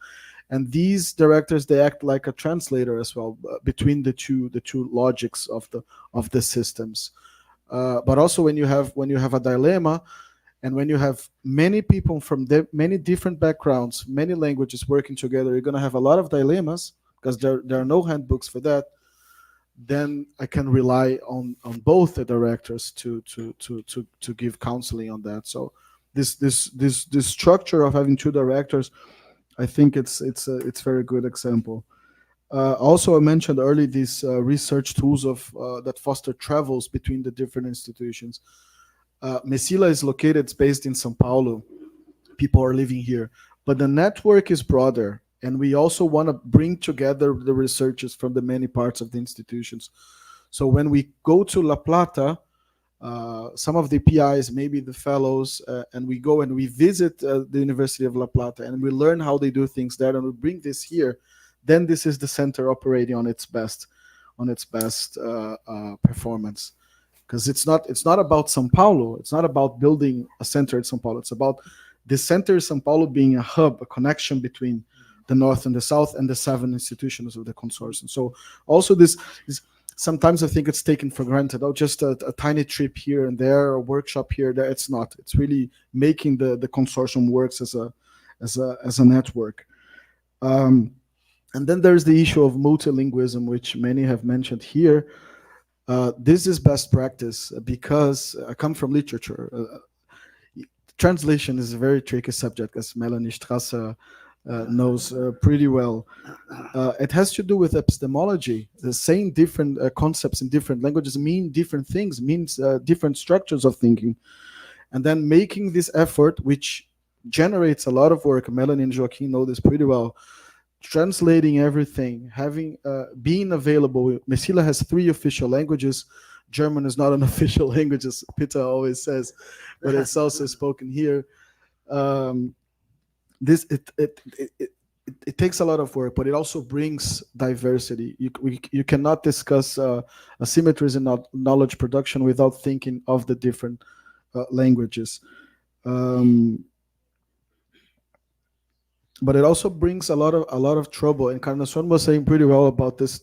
And these directors, they act like a translator as well between the two logics of the systems. But also when you have a dilemma, and when you have many people from many different backgrounds, many languages working together, you're going to have a lot of dilemmas because there are no handbooks for that. Then I can rely on both the directors to give counseling on that. So this structure of having 2 directors, I think it's a very good example. Also, I mentioned earlier these research tools that foster travels between the different institutions. MECILA is located, it's based in São Paulo. People are living here, but the network is broader. And we also want to bring together the researchers from the many parts of the institutions. So when we go to La Plata, some of the PIs, maybe the fellows, and we go and we visit the University of La Plata and we learn how they do things there, and we bring this here, then this is the center operating on its best performance. Because it's not about São Paulo. It's not about building a center in São Paulo. It's about the center of São Paulo being a hub, a connection between the North and the South and the 7 institutions of the consortium. So also this sometimes I think it's taken for granted. Oh, just a tiny trip here and there, a workshop here, there. It's not. It's really making the consortium works as a network. And then there's the issue of multilingualism, which many have mentioned here. This is best practice because I come from literature. Translation is a very tricky subject, as Melanie Strasser knows pretty well. It has to do with epistemology. The same different concepts in different languages mean different things, means different structures of thinking. And then making this effort, which generates a lot of work, Melanie and Joaquin know this pretty well, translating everything, having being available. MECILA has 3 official languages. German is not an official language, as Peter always says, but it's also spoken here. It takes a lot of work, but it also brings diversity. You cannot discuss asymmetries in knowledge production without thinking of the different languages. But it also brings a lot of trouble. And Carnason was saying pretty well about this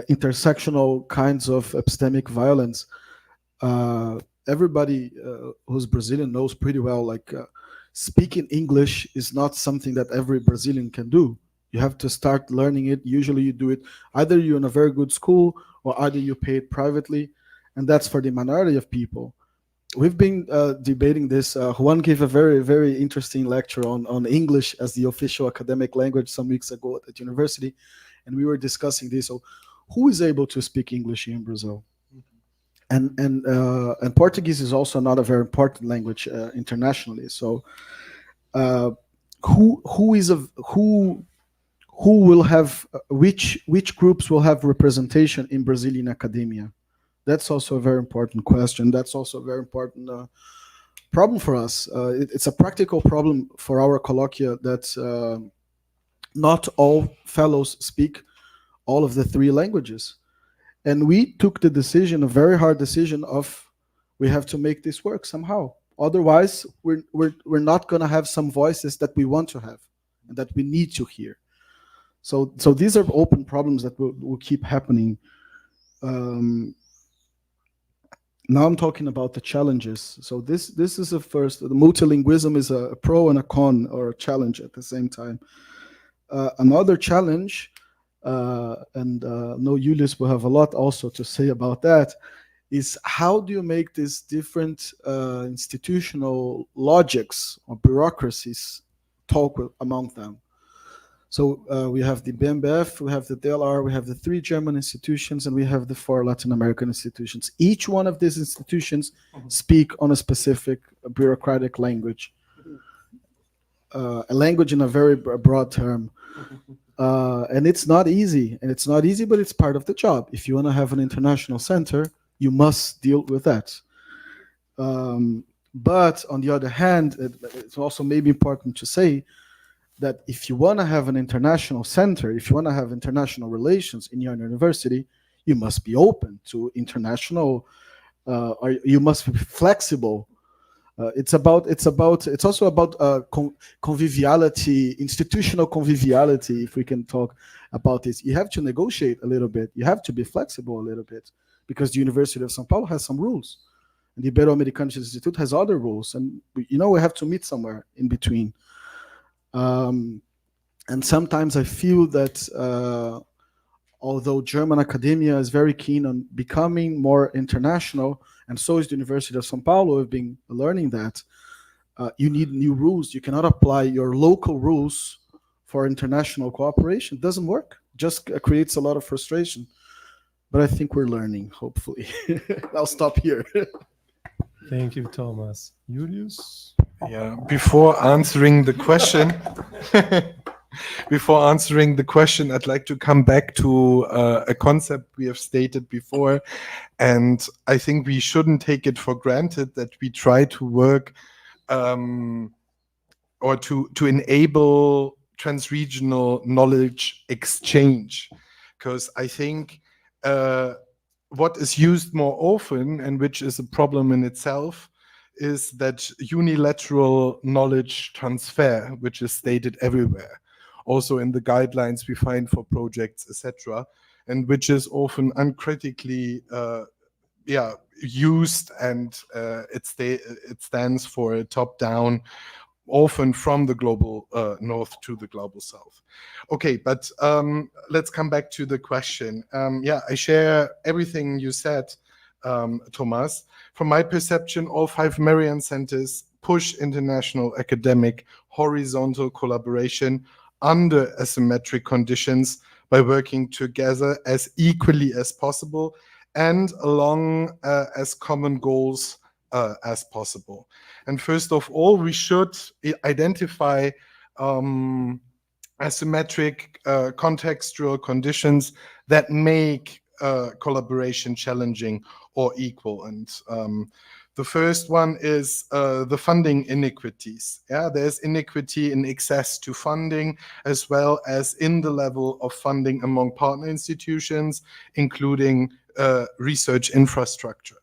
intersectional kinds of epistemic violence. Everybody who's Brazilian knows pretty well, like speaking English is not something that every Brazilian can do. You have to start learning it. Usually you do it, either you're in a very good school or either you pay it privately. And that's for the minority of people. We've been debating this. Juan gave a very, very interesting lecture on English as the official academic language some weeks ago at university. And we were discussing this. So who is able to speak English here in Brazil? And Portuguese is also not a very important language internationally. So who will have which groups will have representation in Brazilian academia? That's also a very important question. That's also a very important problem for us. It's a practical problem for our colloquia that not all fellows speak all of the 3 languages. And we took the decision, a very hard decision, of we have to make this work somehow. Otherwise, we're not going to have some voices that we want to have and that we need to hear. So these are open problems that will keep happening. Now I'm talking about the challenges. So this is a first. The multilingualism is a pro and a con, or a challenge at the same time. Another challenge, and no, Julius will have a lot also to say about that, is how do you make these different institutional logics or bureaucracies talk among them? So we have the BMBF, we have the DLR, we have the 3 German institutions, and we have the 4 Latin American institutions. Each one of these institutions speak on a specific bureaucratic language, a language in a very broad term. And it's not easy, but it's part of the job. If you want to have an international center, you must deal with that. But on the other hand, it's also maybe important to say that if you want to have an international center, if you want to have international relations in your university, you must be open to international, or you must be flexible. It's also about conviviality, institutional conviviality, if we can talk about this. You have to negotiate a little bit. You have to be flexible a little bit, because the University of São Paulo has some rules, and the Ibero-Americano Institute has other rules, and we have to meet somewhere in between. And sometimes I feel that although German academia is very keen on becoming more international, and so is the University of São Paulo, we've been learning that, you need new rules. You cannot apply your local rules for international cooperation. It doesn't work. It just creates a lot of frustration. But I think we're learning, hopefully. I'll stop here. Thank you, Thomas. Julius? Yeah, before answering the question, I'd like to come back to a concept we have stated before, and I think we shouldn't take it for granted that we try to work or to enable transregional knowledge exchange, because I think what is used more often, and which is a problem in itself, is that unilateral knowledge transfer, which is stated everywhere, also in the guidelines we find for projects, etc. and which is often uncritically used, and it stands for a top-down, often from the global north to the global south. Okay, but let's come back to the question. I share everything you said, Thomas. From my perception, all 5 Merian Centres push international academic horizontal collaboration under asymmetric conditions by working together as equally as possible and along as common goals as possible. And first of all, we should identify asymmetric contextual conditions that make collaboration challenging or equal. And the first one is the funding inequities. There's inequity in access to funding, as well as in the level of funding among partner institutions, including research infrastructure.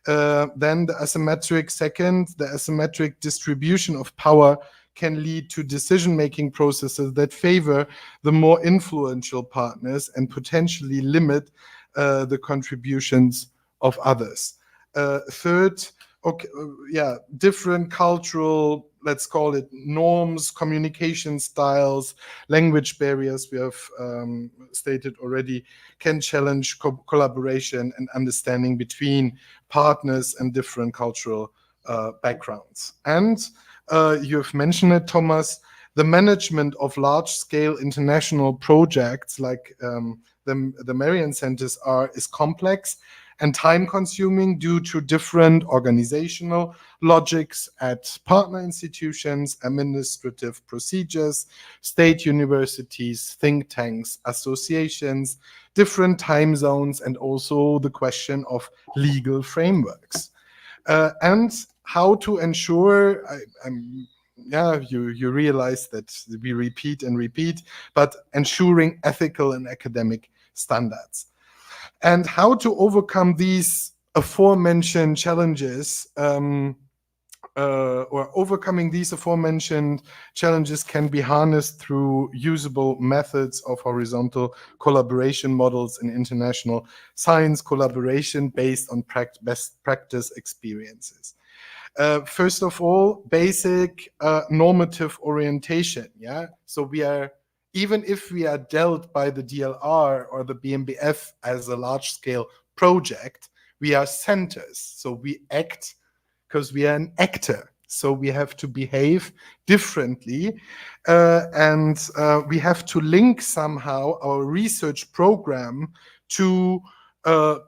Then the asymmetric distribution of power can lead to decision-making processes that favor the more influential partners and potentially limit the contributions of others. Third, different cultural, let's call it norms, communication styles, language barriers, we have stated already, can challenge collaboration and understanding between partners and different cultural backgrounds. And you have mentioned it, Thomas, the management of large-scale international projects like the Merian Centres is complex and time-consuming due to different organizational logics at partner institutions, administrative procedures, state universities, think tanks, associations, different time zones, and also the question of legal frameworks. And how to ensure, you realize that we repeat and repeat, but ensuring ethical and academic standards. And how to overcome these aforementioned challenges, or overcoming these aforementioned challenges can be harnessed through usable methods of horizontal collaboration models in international science collaboration based on best practice experiences. First of all, basic normative orientation. So we are, even if we are dealt by the DLR or the BMBF as a large-scale project, we are centers. So we act because we are an actor. So we have to behave differently, and we have to link somehow our research program to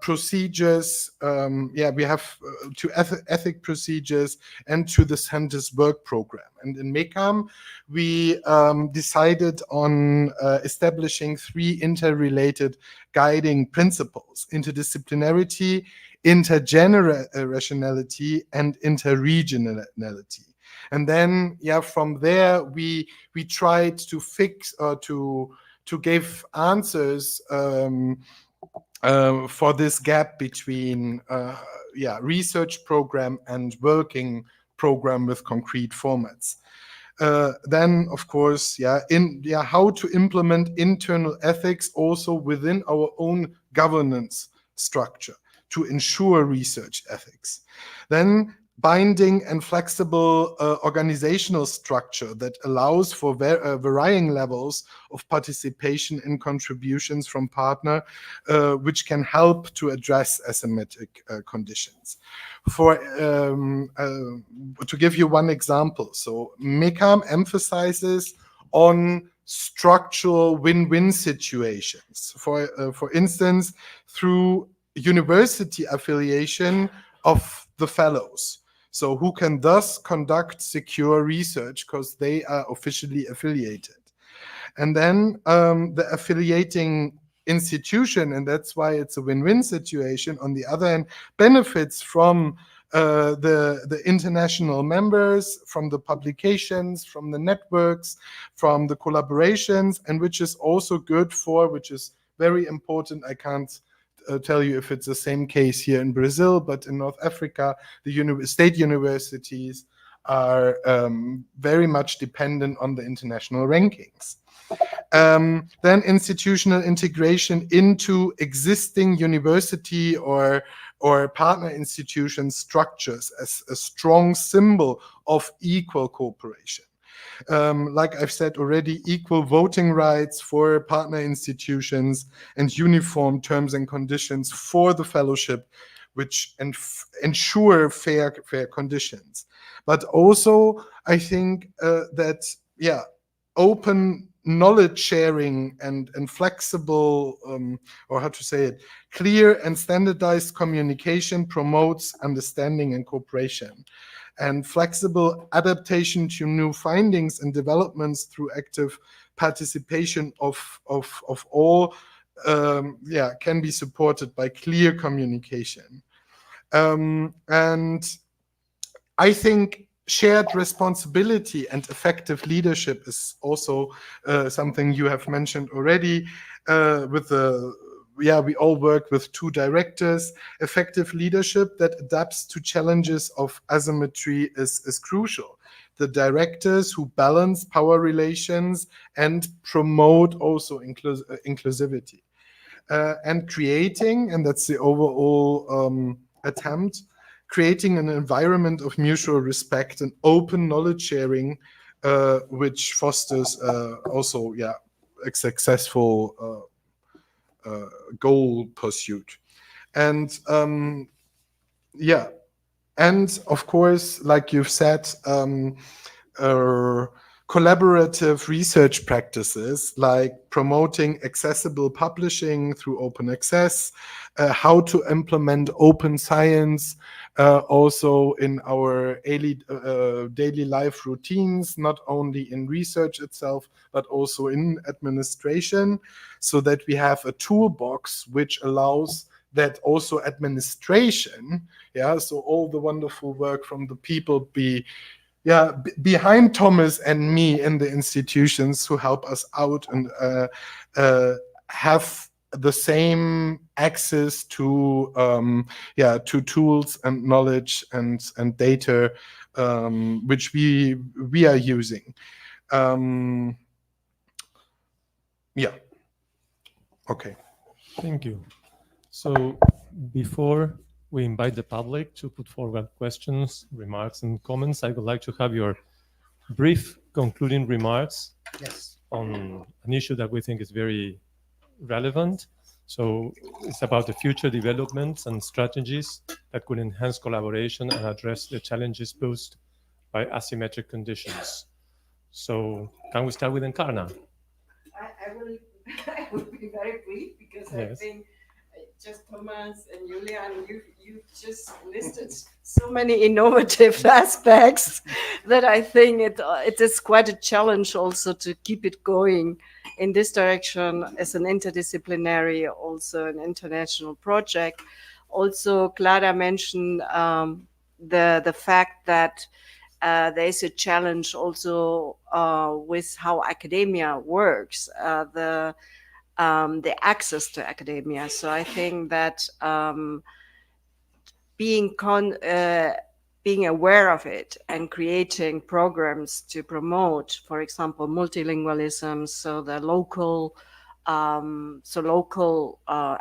procedures. We have to ethic procedures and to the center's work program. And in MECAM, we decided on establishing 3 interrelated guiding principles: interdisciplinarity, intergenerationality, and interregionality. And then, from there, we tried to fix or to give answers for this gap between research program and working program with concrete formats. Then, of course, how to implement internal ethics also within our own governance structure to ensure research ethics. Then binding and flexible organizational structure that allows for varying levels of participation and contributions from partner, which can help to address asymmetric conditions. To give you one example, so MECAM emphasizes on structural win-win situations. For instance, through university affiliation of the fellows. So who can thus conduct secure research because they are officially affiliated. And then the affiliating institution, and that's why it's a win-win situation, on the other hand, benefits from the international members, from the publications, from the networks, from the collaborations, and which is also good for, which is very important, I can't tell you if it's the same case here in Brazil, but in North Africa, the state universities are very much dependent on the international rankings. Then institutional integration into existing university or partner institution structures as a strong symbol of equal cooperation. Like I've said already, equal voting rights for partner institutions and uniform terms and conditions for the fellowship, which ensure fair conditions. But also, I think that, open knowledge sharing and flexible, or how to say it, clear and standardized communication promotes understanding and cooperation. And flexible adaptation to new findings and developments through active participation of all, can be supported by clear communication. And I think shared responsibility and effective leadership is also something you have mentioned already. We all work with 2 directors. Effective leadership that adapts to challenges of asymmetry is crucial. The directors who balance power relations and promote also inclusivity. And creating, and that's the overall attempt, creating an environment of mutual respect and open knowledge sharing, which fosters also a successful goal pursuit. And and of course, like you've said, collaborative research practices like promoting accessible publishing through open access, how to implement open science also in our daily life routines, not only in research itself, but also in administration, so that we have a toolbox which allows that also administration, so all the wonderful work from the people behind Thomas and me in the institutions who help us out and have the same access to tools and knowledge and data which we are using. Okay. Thank you. So before we invite the public to put forward questions, remarks, and comments, I would like to have your brief concluding remarks on an issue that we think is very relevant. So it's about the future developments and strategies that could enhance collaboration and address the challenges posed by asymmetric conditions. So can we start with Encarna? I will be very brief because I think just Thomas and Julian, you just listed so many innovative aspects that I think it is quite a challenge also to keep it going in this direction as an interdisciplinary, also an international project. Also, Clara mentioned the fact that there is a challenge also with how academia works, the access to academia. So I think that being aware of it and creating programs to promote, for example, multilingualism, so the local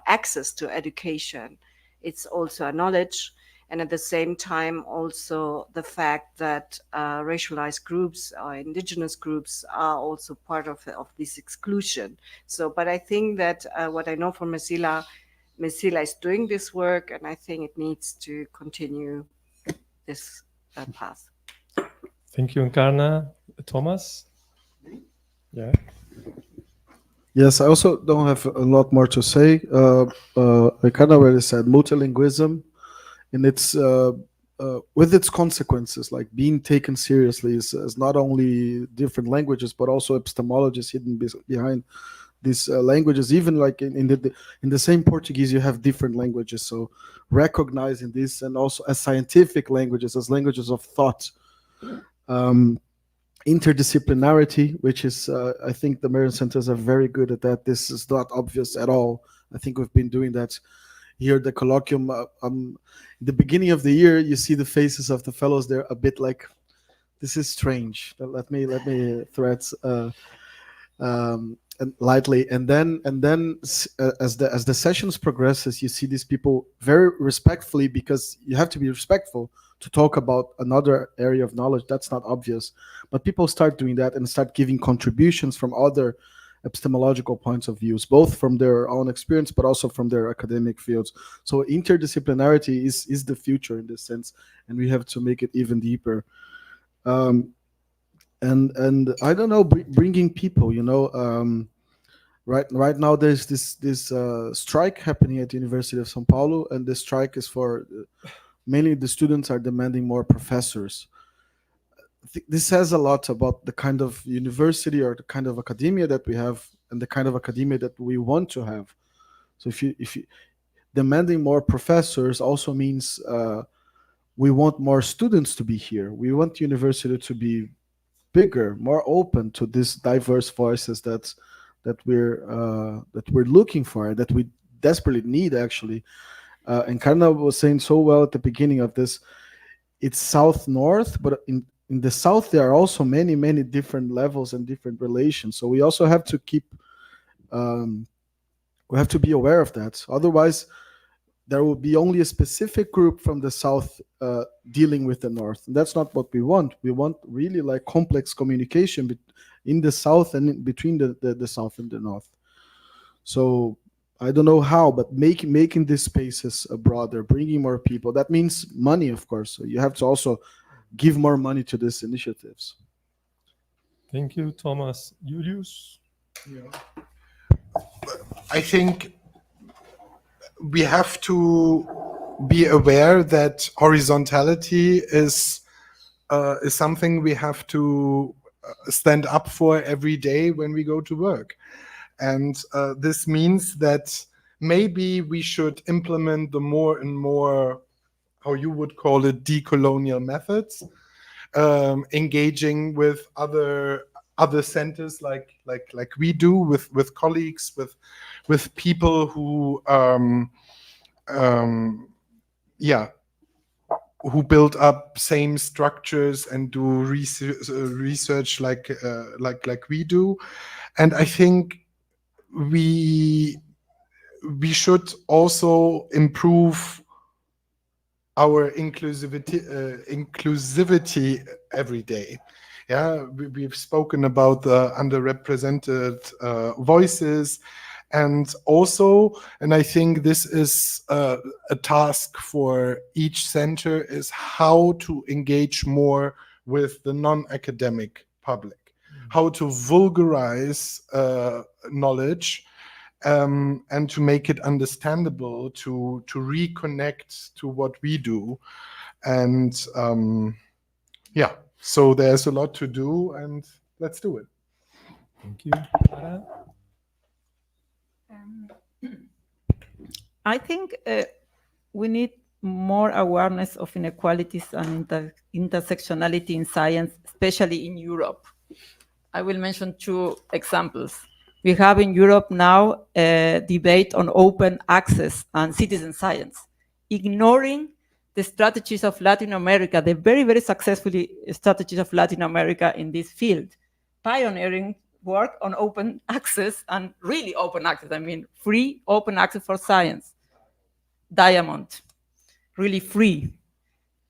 access to education, it's also a knowledge. And at the same time, also the fact that racialized groups or indigenous groups are also part of this exclusion. So, but I think that what I know from MECILA is doing this work, and I think it needs to continue this path. Thank you, Encarna. Thomas? Yeah. Yes, I also don't have a lot more to say. Encarna already said multilingualism, and it's with its consequences, like being taken seriously as not only different languages, but also epistemologies hidden behind these languages. Even like in the same Portuguese, you have different languages. So recognizing this, and also as scientific languages, as languages of thought, interdisciplinarity, which is I think the Merian Centres are very good at that. This is not obvious at all. I think we've been doing that here at the colloquium. The beginning of the year, you see the faces of the fellows. They're a bit like this is strange. Let me threads and lightly, and then as the sessions progresses, you see these people very respectfully, because you have to be respectful to talk about another area of knowledge that's not obvious, but people start doing that and start giving contributions from other epistemological points of views, both from their own experience but also from their academic fields. So interdisciplinarity is the future in this sense, and we have to make it even deeper. And I don't know, bringing people, right now there's this strike happening at the University of São Paulo, and the strike is for mainly the students are demanding more professors. This says a lot about the kind of university or the kind of academia that we have and the kind of academia that we want to have. So if you demanding more professors also means we want more students to be here. We want the university to be bigger, more open to these diverse voices that we're looking for, that we desperately need, actually. And Karna was saying so well at the beginning of this. It's south-north, but in the south there are also many different levels and different relations. So we also have to keep we have to be aware of that. Otherwise, there will be only a specific group from the south dealing with the north, and that's not what we want. We want really like complex communication in the south and in between the south and the north. So I don't know how, but making these spaces broader, bringing more people. That means money, of course. So you have to also give more money to these initiatives. Thank you, Thomas. Julius? Yeah. I think we have to be aware that horizontality is something we have to stand up for every day when we go to work. And this means that maybe we should implement the more and more, how you would call it, decolonial methods, engaging with other centers like we do, with colleagues, with people who who build up same structures and do research like we do. And I think we should also improve our inclusivity every day. Yeah, we've spoken about the underrepresented voices, and I think this is a task for each center, is how to engage more with the non-academic public, how to vulgarize knowledge, and to make it understandable, to reconnect to what we do. And so there's a lot to do, and let's do it. Thank you. Clara? I think we need more awareness of inequalities and intersectionality in science, especially in Europe. I will mention two examples. We have in Europe now a debate on open access and citizen science, ignoring the strategies of Latin America, the very, very successful strategies of Latin America in this field, pioneering work on open access, and really open access. I mean, free open access for science. Diamond, really free.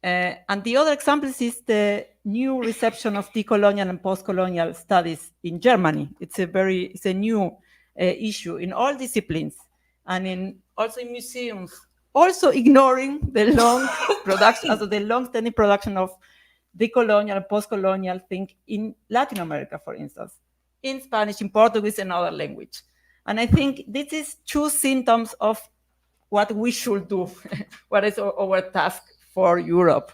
And the other example is the new reception of decolonial and post-colonial studies in Germany. It's a new issue in all disciplines, and also in museums. Also ignoring the long production, also the long-standing production of decolonial and post-colonial thing in Latin America, for instance, in Spanish, in Portuguese, and other language. And I think this is two symptoms of what we should do, what is our task for Europe.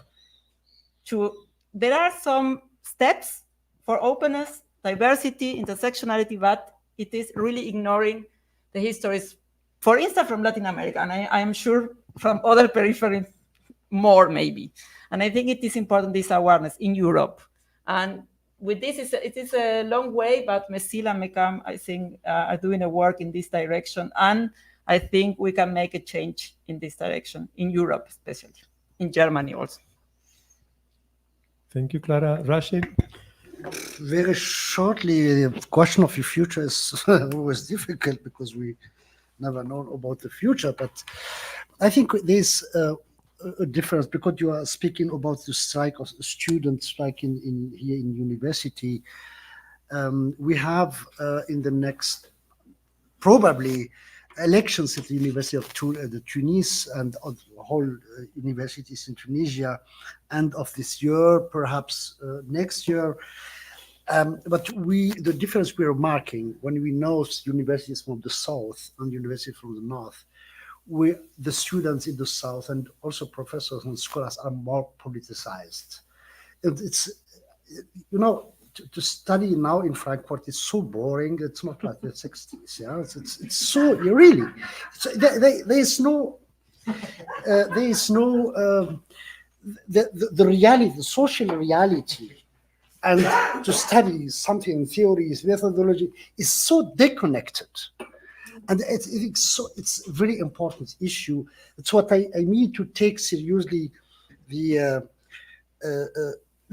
There are some steps for openness, diversity, intersectionality, but it is really ignoring the histories, for instance, from Latin America, and I am sure from other peripheries more, maybe. And I think it is important, this awareness in Europe. And with this, it is a long way, but MECILA and MECAM, I think, are doing a work in this direction. And I think we can make a change in this direction, in Europe especially, in Germany also. Thank you, Clara. Rashid? Very shortly, the question of the future is always difficult because we never know about the future. But I think there's a difference because you are speaking about the strike of student strike in here in university. We have in the next probably elections at the University of Tunis and the whole universities in Tunisia, end of this year, perhaps next year. But the difference we are marking when we know universities from the south and universities from the north, the students in the south and also professors and scholars are more politicized. It's to study now in Frankfurt is so boring. It's not like the 60s. Yeah, it's so really. There is no the reality, the social reality, and to study something in theories, methodology is so disconnected. And it's a very important issue. It's what I mean to take seriously.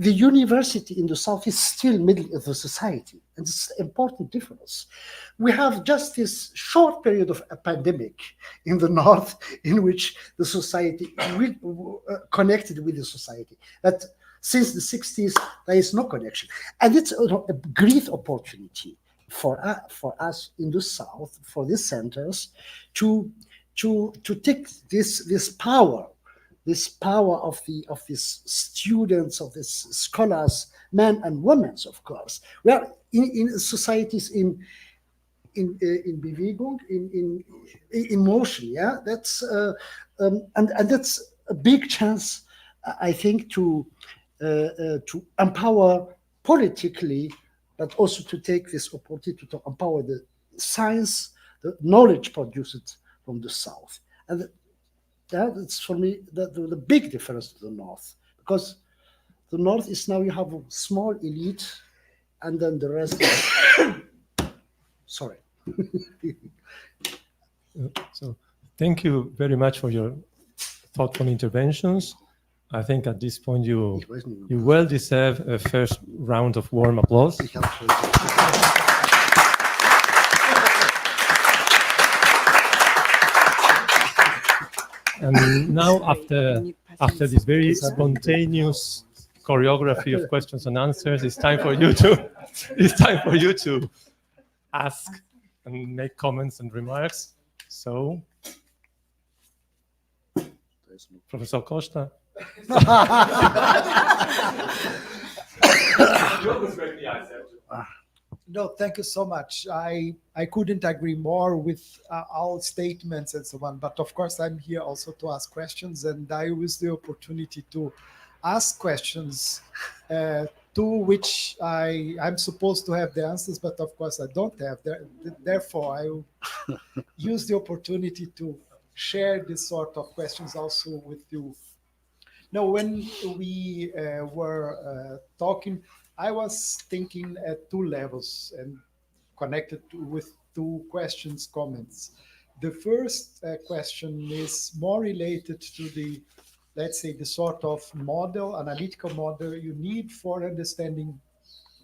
The university in the south is still middle of the society, and it's an important difference. We have just this short period of a pandemic in the north in which the society connected with the society. But since the 60s, there is no connection. And it's a great opportunity for us in the south, for these centers, to take this power of these students, of these scholars, men and women, of course. We are in societies in Bewegung, in motion. Yeah, that's and that's a big chance, I think, to empower politically, but also to take this opportunity to empower the science, the knowledge produced from the south. And that's for me the big difference to the north, because the north is now you have a small elite, and then the rest is sorry. So thank you very much for your thoughtful interventions. I think at this point you well deserve a first round of warm applause. And now, after this very spontaneous choreography of questions and answers, it's time for you to ask and make comments and remarks. So, Professor Costa. No, thank you so much. I couldn't agree more with all statements and so on, but of course I'm here also to ask questions, and I use the opportunity to ask questions to which I'm supposed to have the answers, but of course I don't have. Therefore, I will use the opportunity to share this sort of questions also with you. Now, when we were talking, I was thinking at two levels and connected with two questions, comments. The first question is more related to the, let's say, the sort of model, analytical model you need for understanding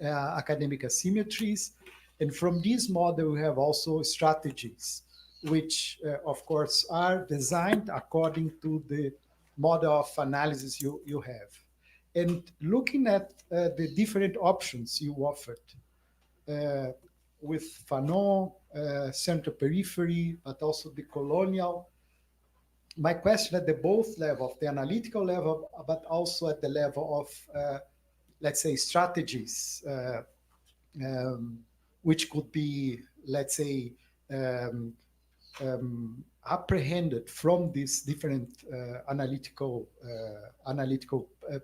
academic asymmetries. And from this model, we have also strategies, which, of course, are designed according to the model of analysis you have. And looking at the different options you offered with Fanon, central periphery, but also the colonial, my question at the both level, of the analytical level, but also at the level of, let's say, strategies, which could be, let's say, apprehended from these different analytical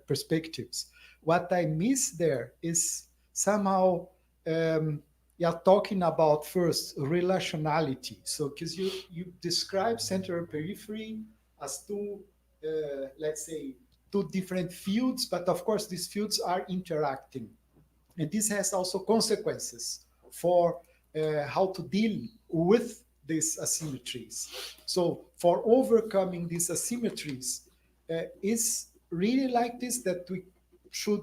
perspectives. What I miss there is somehow you're talking about first relationality. So because you describe central and periphery as two, let's say, two different fields, but of course these fields are interacting. And this has also consequences for how to deal with these asymmetries. So for overcoming these asymmetries, is really like this, that we should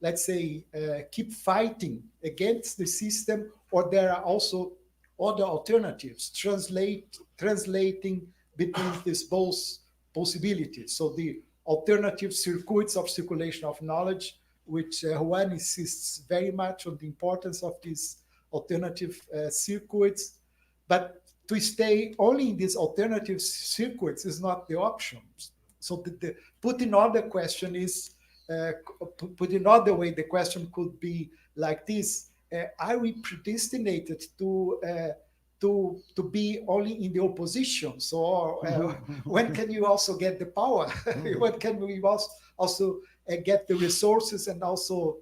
let's say, keep fighting against the system, or there are also other alternatives, translating between these both possibilities. So the alternative circuits of circulation of knowledge, which Juan insists very much on the importance of these alternative circuits, but to stay only in these alternative circuits is not the option. So put another question is, put another way, the question could be like this: are we predestinated to be only in the opposition? So when can you also get the power? When can we also get the resources and also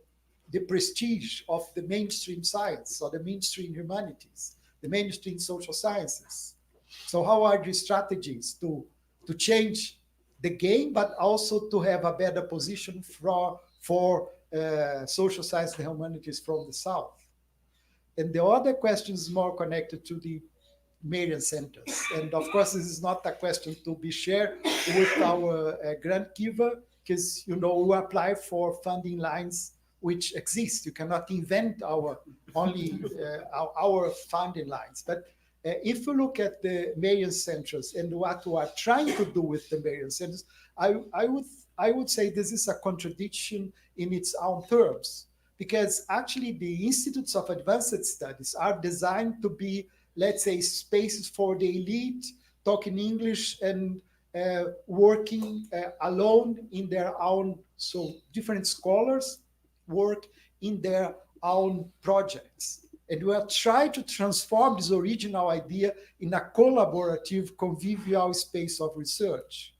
the prestige of the mainstream science or the mainstream humanities, the mainstream social sciences? So how are the strategies to change the game, but also to have a better position for social science and humanities from the South? And the other question is more connected to the Merian Centres. And of course, this is not a question to be shared with our grant giver, because, you know, we apply for funding lines which exist. You cannot invent our funding lines. But if you look at the Merian Centres and what we are trying to do with the Merian Centres, I would say this is a contradiction in its own terms, because actually the institutes of advanced studies are designed to be, let's say, spaces for the elite, talking English and working alone in their own. So different scholars work in their own projects. And we are trying to transform this original idea in a collaborative, convivial space of research.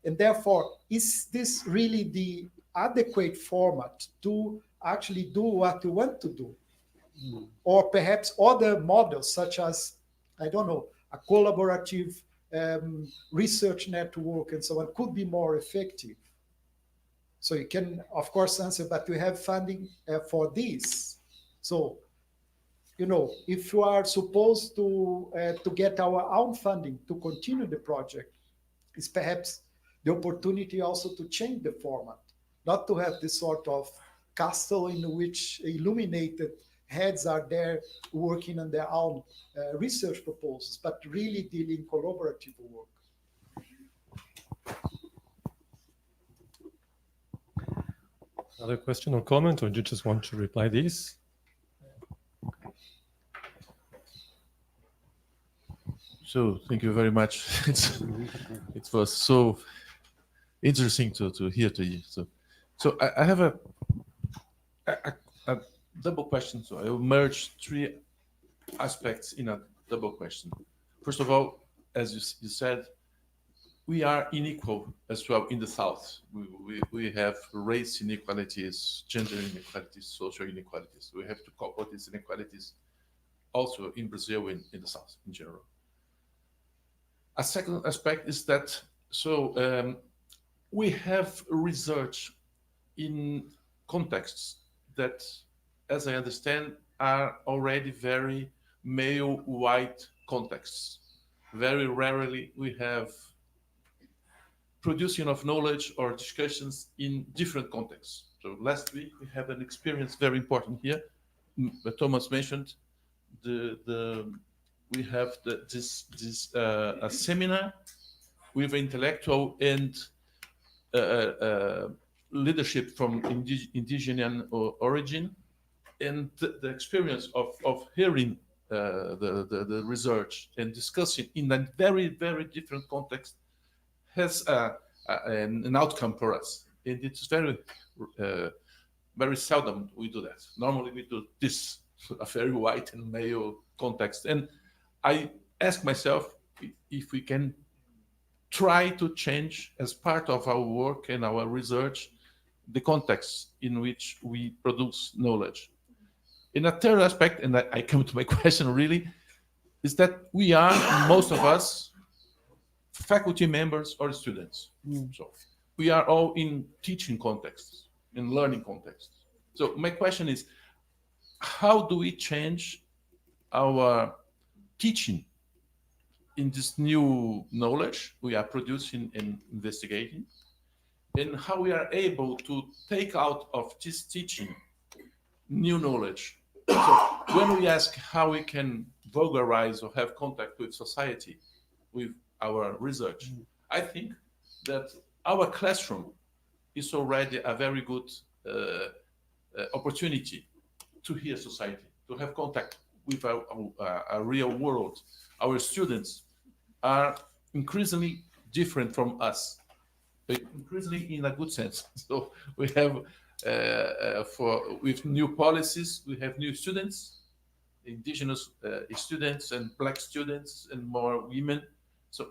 And therefore, is this really the adequate format to actually do what we want to do? Or perhaps other models, such as, I don't know, a collaborative research network and so on, could be more effective. So you can, of course, answer, but we have funding for this. So, you know, if you are supposed to get our own funding to continue the project, it's perhaps the opportunity also to change the format, not to have this sort of castle in which illuminated heads are there working on their own research proposals, but really dealing collaborative work. Another question or comment, or do you just want to reply this? So thank you very much. It was so interesting to hear to you. So I have a double question. So I will merge three aspects in a double question. First of all, as you said, we are unequal as well in the South. We have race inequalities, gender inequalities, social inequalities. We have to cope with these inequalities also in Brazil, in the South in general. A second aspect is that, we have research in contexts that, as I understand, are already very male white contexts. Very rarely we have producing of knowledge or discussions in different contexts. So last week we had an experience very important here. Thomas mentioned we have a seminar with intellectual and leadership from indigenous origin, and the experience of hearing the research and discussing in a very, very different context has an outcome for us. And it's very, very seldom we do that. Normally we do this, a very white and male context. And I ask myself if we can try to change, as part of our work and our research, the context in which we produce knowledge. In a third aspect, and I come to my question really, is that we are, most of us, faculty members or students. So we are all in teaching contexts, in learning contexts. So my question is, how do we change our teaching in this new knowledge we are producing and investigating? and how we are able to take out of this teaching new knowledge. So when we ask how we can vulgarize or have contact with society with our research, I think that our classroom is already a very good opportunity to hear society, to have contact with a real world. Our students are increasingly different from us, but increasingly in a good sense. So we have, with new policies, we have new students, indigenous students and black students and more women. So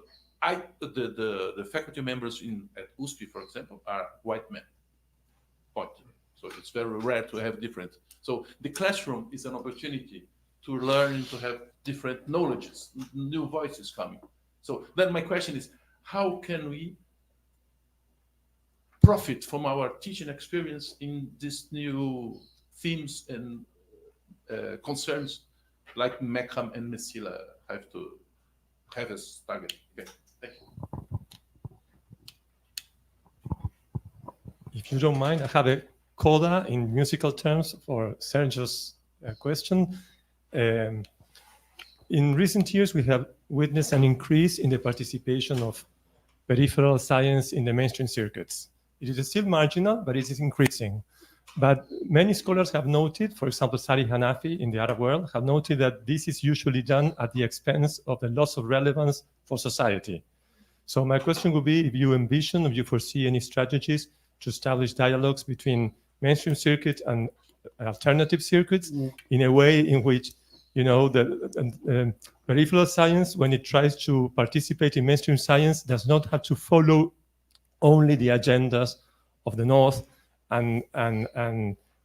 the faculty members at USP, for example, are white men. Point. So it's very rare to have different. So the classroom is an opportunity to learn, to have different knowledges, new voices coming. So then my question is, how can we profit from our teaching experience in these new themes and concerns like MECAM and MECILA have to have as target? Okay, thank you. If you don't mind, I have a coda in musical terms for Sergio's question. In recent years, we have witnessed an increase in the participation of peripheral science in the mainstream circuits. It is still marginal, but it is increasing. But many scholars have noted, for example, Sari Hanafi in the Arab world, have noted that this is usually done at the expense of the loss of relevance for society. So my question would be if you envision, if you foresee any strategies to establish dialogues between mainstream circuits and alternative circuits in a way in which, you know, the peripheral science, when it tries to participate in mainstream science, does not have to follow only the agendas of the North and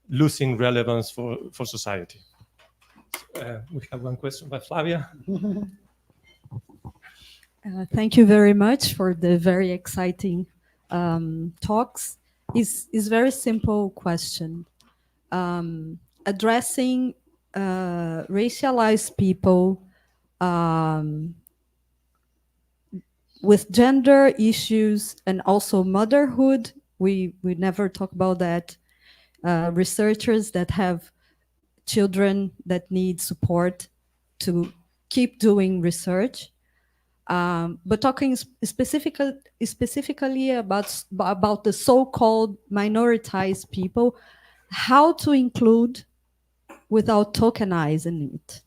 losing relevance for society. We have one question by Flavia. Thank you very much for the very exciting talks. Is very simple question. Addressing racialized people with gender issues and also motherhood. We never talk about that. Researchers that have children that need support to keep doing research. But talking specifically about the so-called minoritized people, how to include without tokenizing it.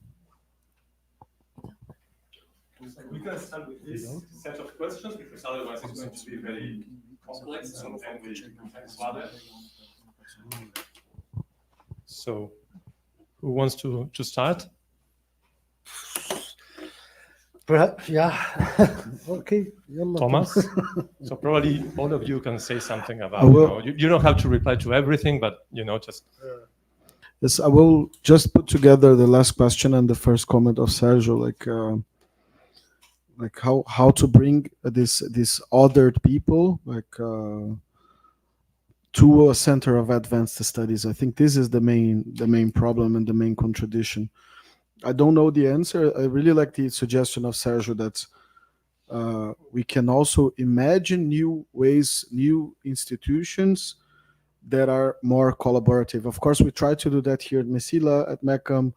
We can start with this set of questions because otherwise it's going to be very complex and we further. So, who wants to start? Perhaps, yeah. Okay. Thomas. So probably all of you can say something about. You don't have to reply to everything, but just. Yes, I will just put together the last question and the first comment of Sergio, like how to bring this othered people to a center of advanced studies. I think this is the main problem and the main contradiction. I don't know the answer. I really like the suggestion of Sergio that we can also imagine new ways, new institutions that are more collaborative. Of course, we try to do that here at MECILA, at MECAM,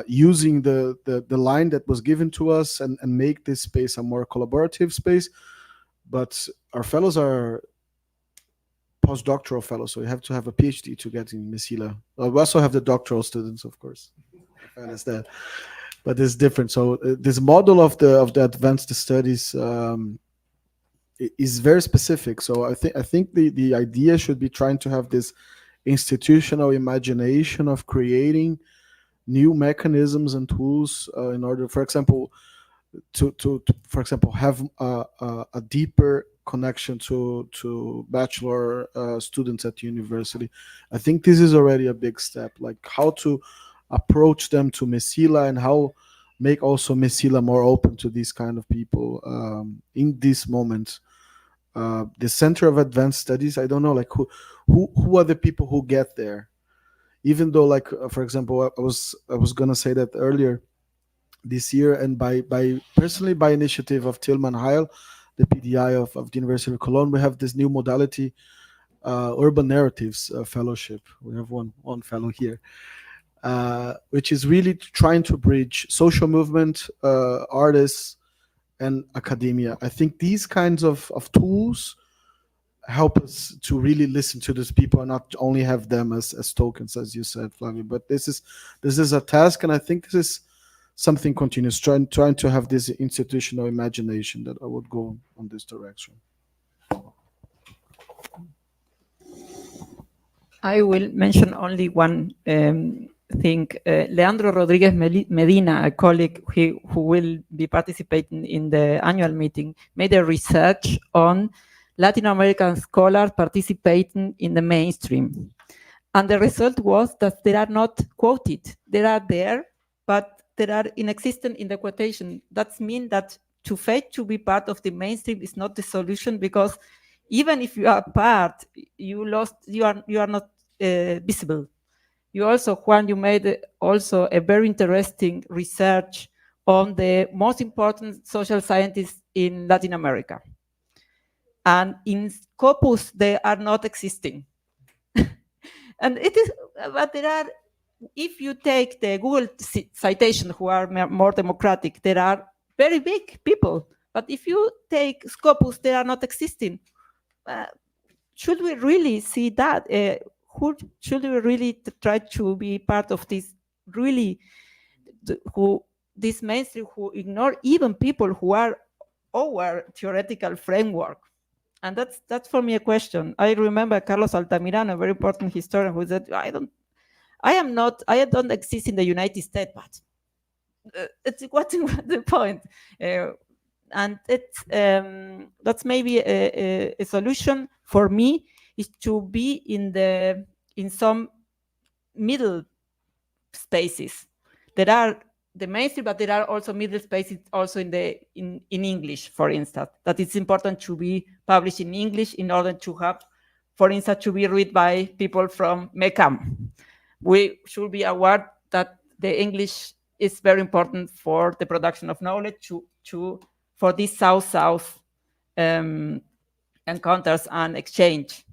using the line that was given to us and make this space a more collaborative space. But our fellows are postdoctoral fellows, so you have to have a PhD to get in MECILA. We also have the doctoral students, of course. I understand, but it's different. So this model of the advanced studies is very specific. So I think the idea should be trying to have this institutional imagination of creating new mechanisms and tools in order, for example, to have a deeper connection to bachelor students at university. I think this is already a big step, like how to approach them to MECILA and how make also MECILA more open to these kind of people in this moment. The Center of Advanced Studies, I don't know, like who are the people who get there? Even though, like for example, I was gonna say that earlier this year, and by personally by initiative of Tilman Heil, the PDI of the University of Cologne, we have this new modality, Urban Narratives Fellowship. We have one fellow here, which is really trying to bridge social movement, artists, and academia. I think these kinds of tools help us to really listen to these people and not only have them as tokens, as you said, Flavio. But this is a task, and I think this is something continuous, trying to have this institutional imagination that I would go on this direction. I will mention only one thing. Leandro Rodriguez Medina, a colleague who will be participating in the annual meeting, made a research on Latin American scholars participating in the mainstream. And the result was that they are not quoted. They are there, but they are inexistent in the quotation. That means that to fail to be part of the mainstream is not the solution, because even if you are part, you are not visible. You also, Juan, you made also a very interesting research on the most important social scientists in Latin America. And in Scopus, they are not existing. And it is, but there are, if you take the Google citation, who are more democratic, there are very big people. But if you take Scopus, they are not existing. Should we really see that? Should we really try to be part of this, really, this mainstream who ignore even people who are our theoretical framework? And that's for me a question. I remember Carlos Altamirano, a very important historian, who said, I don't exist in the United States, but what's the point? And that's maybe a solution for me, is to be in some middle spaces. There are the mainstream, but there are also middle spaces also in English, for instance, that it's important to be published in English in order to have, for instance, to be read by people from MECAM. We should be aware that the English is very important for the production of knowledge, for these South-South encounters and exchange.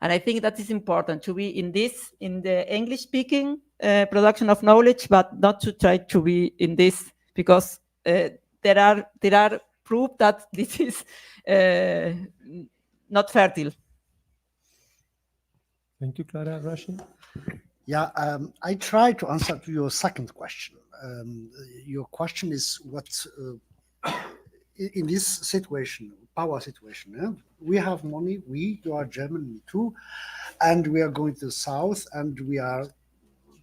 And I think that is important to be in the English-speaking production of knowledge, but not to try to be in this, because there are proof that this is not fertile. Thank you, Clara. Rashid? Yeah, I try to answer to your second question. Your question is what, in this situation, power situation, we have money, you are German, me too, and we are going to the south, and we are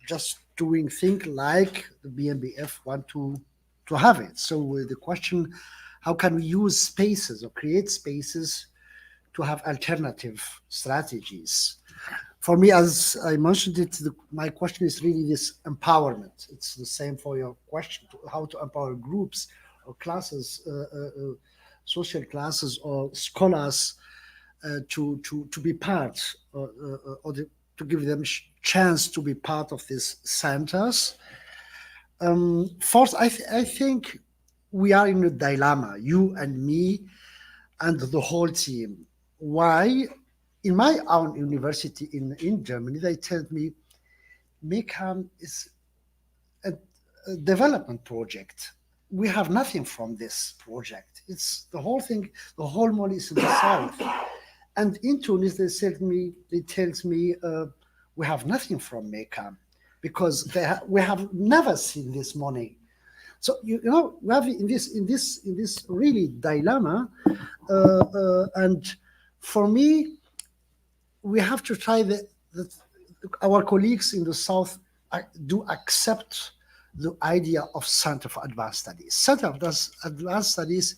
just doing things like the BMBF want to have it. So the question, how can we use spaces or create spaces to have alternative strategies? For me, as I mentioned it, my question is really this empowerment. It's the same for your question, how to empower groups or classes, social classes or scholars to be part, or to give them chance to be part of these centers. First, I think we are in a dilemma, you and me and the whole team. Why? In my own university in Germany, they told me MECAM is a development project. We have nothing from this project. It's the whole thing, the whole money is in the south. And in Tunis, they tells me we have nothing from MECAM, because we have never seen this money. So you know, we have in this really dilemma, and for me, we have to try that our colleagues in the south do accept the idea of Center for Advanced Studies. Center for Advanced Studies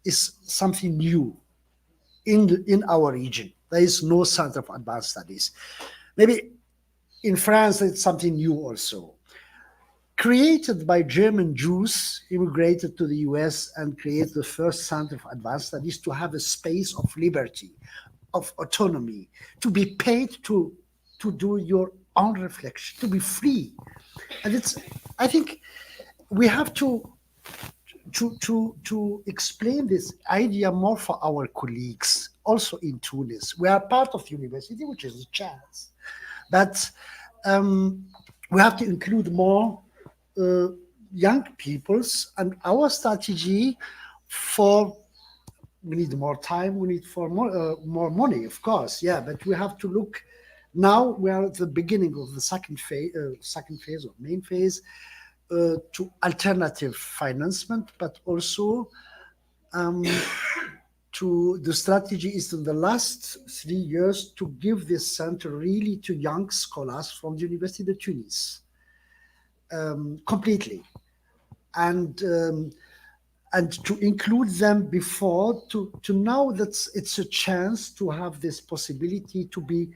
is something new in our region. There is no Center for Advanced Studies. Maybe in France, it's something new also. Created by German Jews, immigrated to the US and created the first Center for Advanced Studies to have a space of liberty, of autonomy, to be paid to do your own reflection, to be free. And I think we have to to explain this idea more for our colleagues, also in Tunis. We are part of the university, which is a chance, but we have to include more young peoples, and our strategy we need more time, we need more money, of course, yeah, but we have to look. Now we are at the beginning of the second phase or main phase, to alternative financement, but also to the strategy is in the last 3 years to give this center really to young scholars from the University of Tunis, completely, and to include them before to now that it's a chance to have this possibility to be.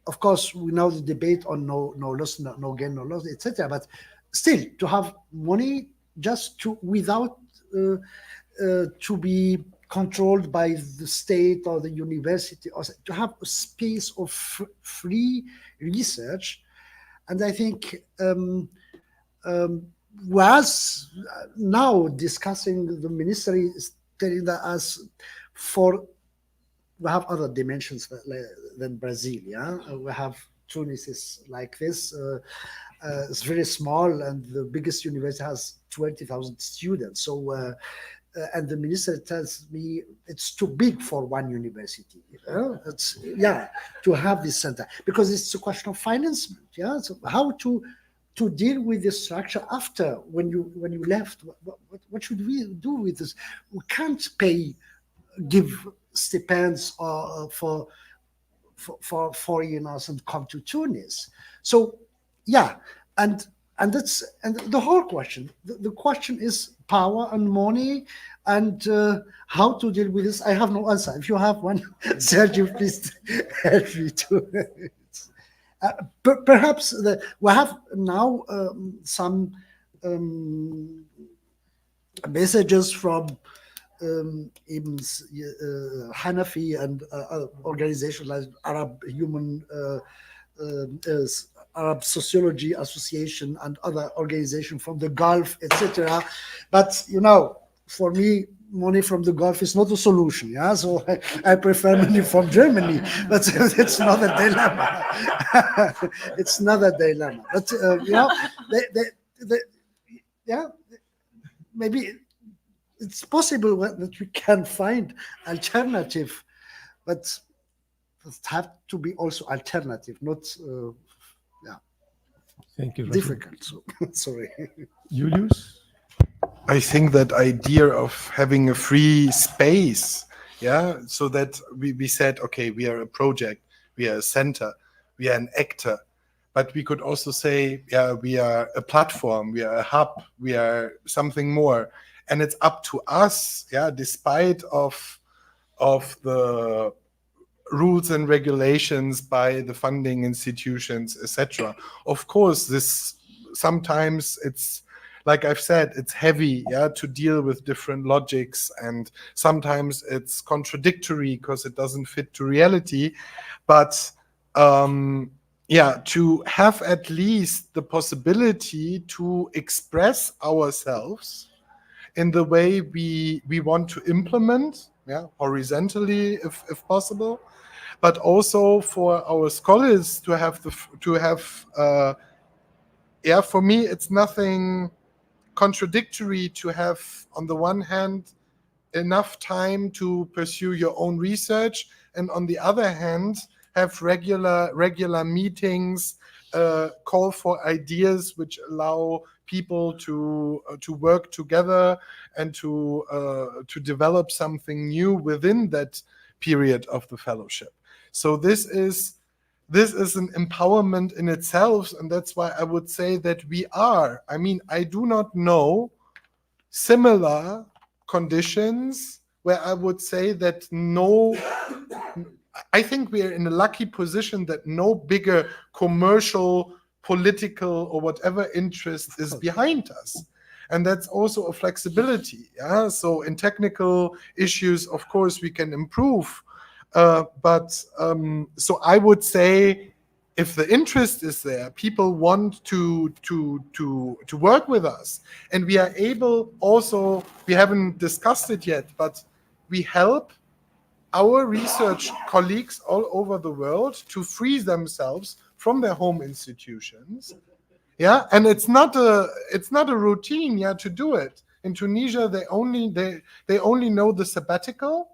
Of course, we know the debate on no loss, no gain, no loss, etc. But still, to have money just without to be controlled by the state or the university, or to have a space of free research, and I think was now discussing the ministry is telling us we have other dimensions than Brazil. Yeah, we have Tunis is like this. It's very small, and the biggest university has 20,000 students. So, and the minister tells me it's too big for one university. It's to have this center because it's a question of financement. Yeah, so how to deal with the structure after when you left? What should we do with this? We can't give stipends for foreigners and come to Tunis. So and the whole question. The question is power and money and how to deal with this. I have no answer. If you have one, Sergio, please help me to. Perhaps we have now some messages from Hanafi and organizations like Arab Sociology Association and other organizations from the Gulf, etc. But for me, money from the Gulf is not a solution. Yeah, so I prefer money from Germany, but it's not a dilemma. It's not a dilemma. But maybe it's possible that we can find alternative, but it have to be also alternative, not Thank you. difficult. So sorry. Julius? I think that idea of having a free space, so that we said, okay, we are a project, we are a center, we are an actor, but we could also say, we are a platform, we are a hub, we are something more. And it's up to us, despite of the rules and regulations by the funding institutions, etc. Of course, this sometimes it's, like I've said, it's heavy, to deal with different logics, and sometimes it's contradictory because it doesn't fit to reality. But to have at least the possibility to express ourselves in the way we want to implement, horizontally if possible, but also for our scholars to have for me it's nothing contradictory to have on the one hand enough time to pursue your own research, and on the other hand have regular meetings, call for ideas which allow people to work together and to develop something new within that period of the fellowship. So this is an empowerment in itself, and that's why I would say that I do not know similar conditions where I would say that I think we are in a lucky position that no bigger commercial, political, or whatever interest is behind us. And that's also a flexibility. So in technical issues, of course, we can improve. So I would say if the interest is there, people want to work with us, and we are able also, we haven't discussed it yet, but we help our research colleagues all over the world to free themselves from their home institutions. Yeah, and it's not a routine, yeah, to do it. In Tunisia, they only know the sabbatical,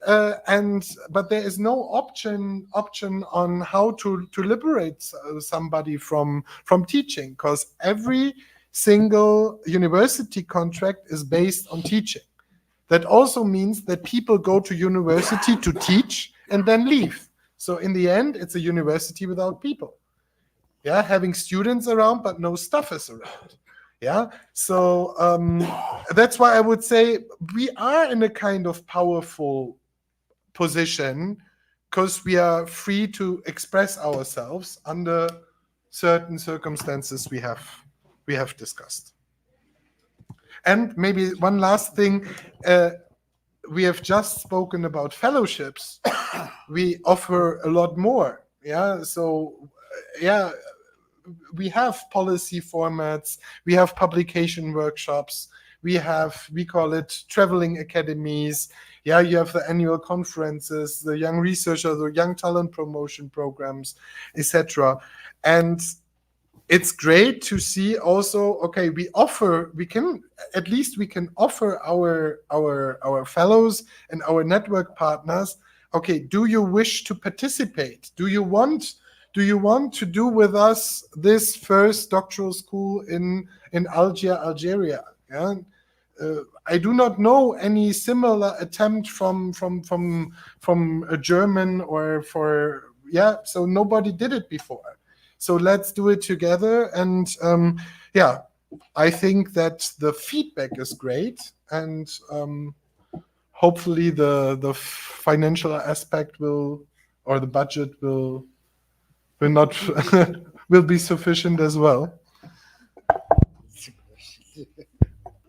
but there is no option on how to liberate somebody from teaching, because every single university contract is based on teaching. That also means that people go to university to teach and then leave. So in the end, it's a university without people. Yeah, having students around, but no staff is around. Yeah, so that's why I would say we are in a kind of powerful position, because we are free to express ourselves under certain circumstances we have discussed. And maybe one last thing, we have just spoken about fellowships. We offer a lot more. Yeah, so yeah, we have policy formats, we have publication workshops, we call it traveling academies. Yeah, you have the annual conferences, the young researcher, the young talent promotion programs, etc. And it's great to see also, okay, we can offer our fellows and our network partners, okay, do you wish to participate? Do you want to do with us this first doctoral school in Algeria? Yeah. I do not know any similar attempt from a German so nobody did it before. So let's do it together. And I think that the feedback is great, and hopefully the financial aspect or the budget will not will be sufficient as well.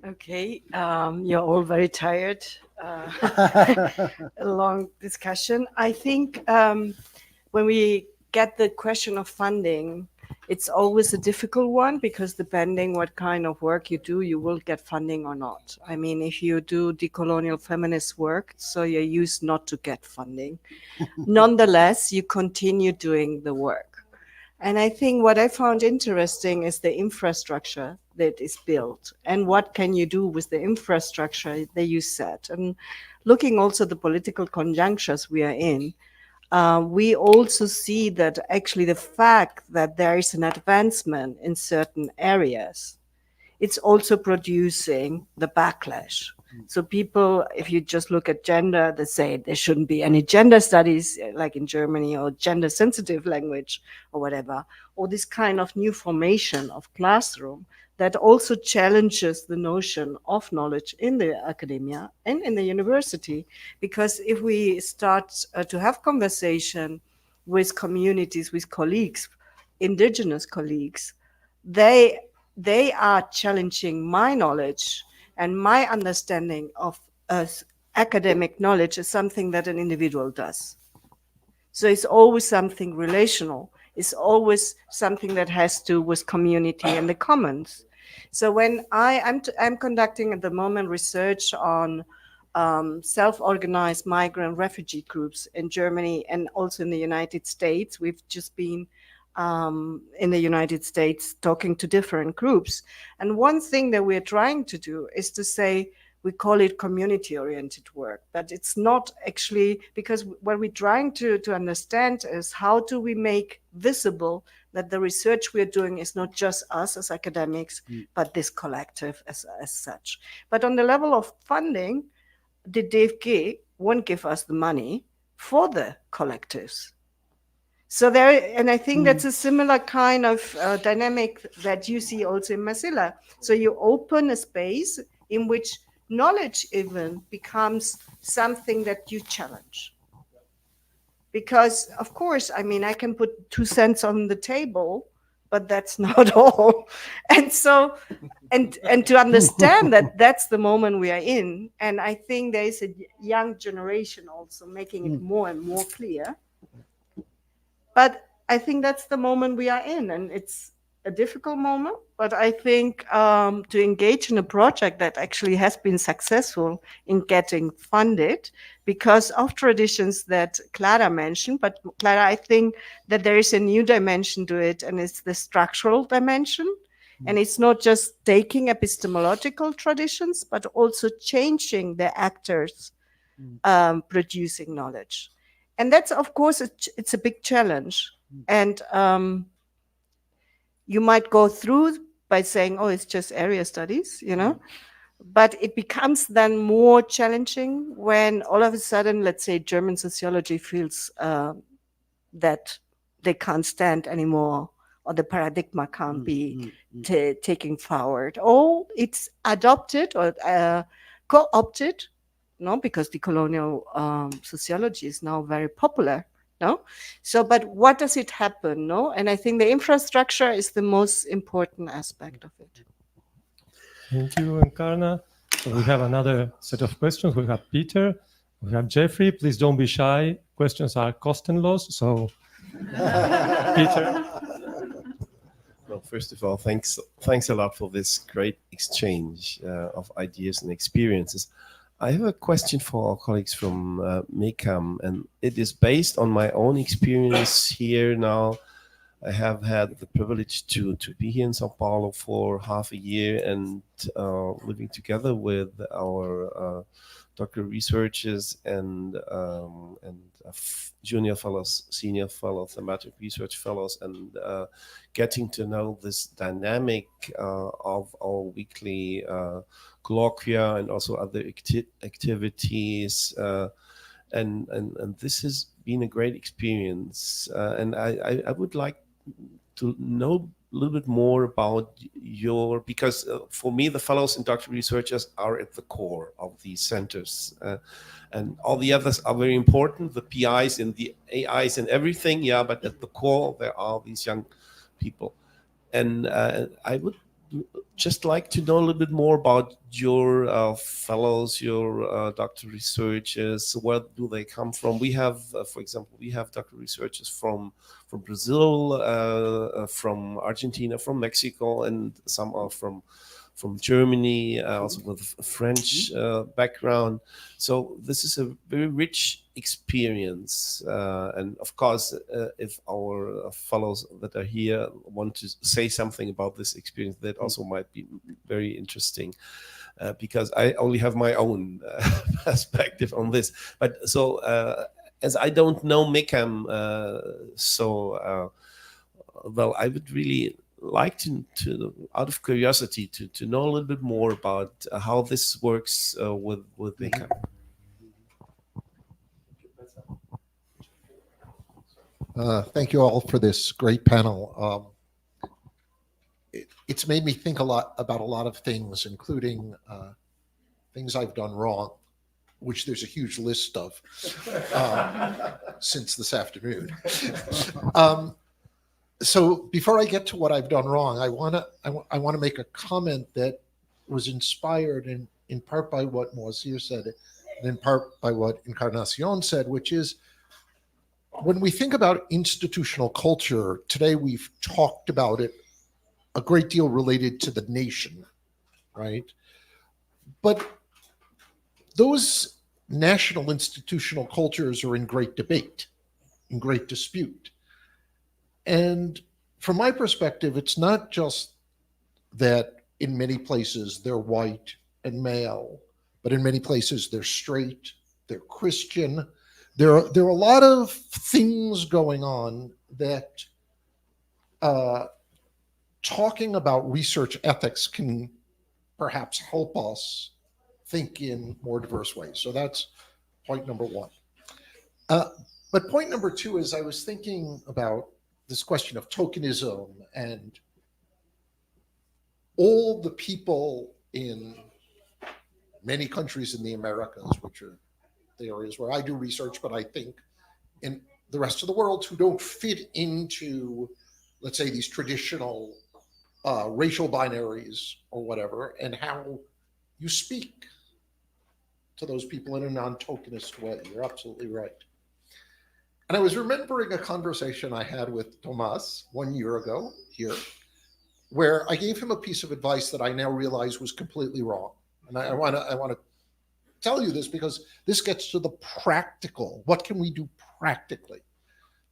Okay, you're all very tired. A long discussion. I think when we get the question of funding, it's always a difficult one, because depending what kind of work you do, you will get funding or not. I mean, if you do decolonial feminist work, so you're used not to get funding. Nonetheless, you continue doing the work. And I think what I found interesting is the infrastructure that is built, and what can you do with the infrastructure that you set. And looking also at the political conjunctures we are in, we also see that actually the fact that there is an advancement in certain areas, it's also producing the backlash. So people, if you just look at gender, they say there shouldn't be any gender studies like in Germany, or gender sensitive language or whatever, or this kind of new formation of classroom that also challenges the notion of knowledge in the academia and in the university. Because if we start to have conversation with communities, with colleagues, indigenous colleagues, they are challenging my knowledge and my understanding of academic knowledge is something that an individual does. So it's always something relational. It's always something that has to do with community and the commons. So when I'm conducting at the moment research on self-organized migrant refugee groups in Germany and also in the United States. We've just been in the United States talking to different groups. And one thing that we're trying to do is to say, we call it community-oriented work, but it's not actually, because what we're trying to understand is how do we make visible that the research we're doing is not just us as academics, but this collective as such. But on the level of funding, the DFG won't give us the money for the collectives. So there, and I think that's a similar kind of dynamic that you see also in MECILA. So you open a space in which knowledge even becomes something that you challenge. Because of course, I mean, I can put 2 cents on the table, but that's not all. And so, and to understand that that's the moment we are in. And I think there is a young generation also making it more and more clear. But I think that's the moment we are in, and it's a difficult moment, but I think to engage in a project that actually has been successful in getting funded because of traditions that Clara mentioned. But Clara, I think that there is a new dimension to it, and it's the structural dimension. And it's not just taking epistemological traditions, but also changing the actors producing knowledge. And that's, of course, it's a big challenge. And you might go through by saying, oh, it's just area studies, you know, but it becomes then more challenging when all of a sudden, let's say, German sociology feels that they can't stand anymore, or the paradigm can't be taken forward, or it's adopted or co-opted, no, because the colonial sociology is now very popular. No, so but what does it happen? No, and I think the infrastructure is the most important aspect of it. Thank you, Encarna. So we have another set of questions. We have Peter, we have Jeffrey. Please don't be shy. Questions are cost-and-loss. So, Peter. Well, first of all, thanks a lot for this great exchange of ideas and experiences. I have a question for our colleagues from MECAM, and it is based on my own experience here now. I have had the privilege to be here in São Paulo for half a year and living together with our doctoral researchers and junior fellows, senior fellows, thematic research fellows, and getting to know this dynamic of our weekly colloquia and also other activities. And this has been a great experience. And I would like to know a little bit more about because for me, the fellows and doctoral researchers are at the core of these centers. And all the others are very important, the PIs and the AIs and everything, yeah, but at the core, there are these young people. And I would just like to know a little bit more about your fellows, your doctoral researchers. Where do they come from? We have, for example, we have doctoral researchers from Brazil, from Argentina, from Mexico, and some are from Germany, also with a French background. So this is a very rich experience. And of course, if our fellows that are here want to say something about this experience, that also might be very interesting. Because I only have my own perspective on this. But so, as I don't know MECAM, well, I would really like to out of curiosity, to know a little bit more about how this works with MECAM. Thank you all for this great panel. It's made me think a lot about a lot of things, including things I've done wrong, which there's a huge list of since this afternoon. So before I get to what I've done wrong, I want to make a comment that was inspired in part by what Moacir said, and in part by what Encarnacion said, which is, when we think about institutional culture, today we've talked about it a great deal related to the nation, right? But those national institutional cultures are in great debate, in great dispute. And from my perspective, it's not just that in many places they're white and male, but in many places they're straight, they're Christian. There are a lot of things going on that talking about research ethics can perhaps help us think in more diverse ways. So that's point number one. But point number two is, I was thinking about this question of tokenism and all the people in many countries in the Americas, which are the areas where I do research, but I think in the rest of the world, who don't fit into, let's say, these traditional racial binaries or whatever, and how you speak to those people in a non-tokenist way. You're absolutely right. And I was remembering a conversation I had with Tomas 1 year ago here, where I gave him a piece of advice that I now realize was completely wrong. And I want to tell you this because this gets to the practical. What can we do practically?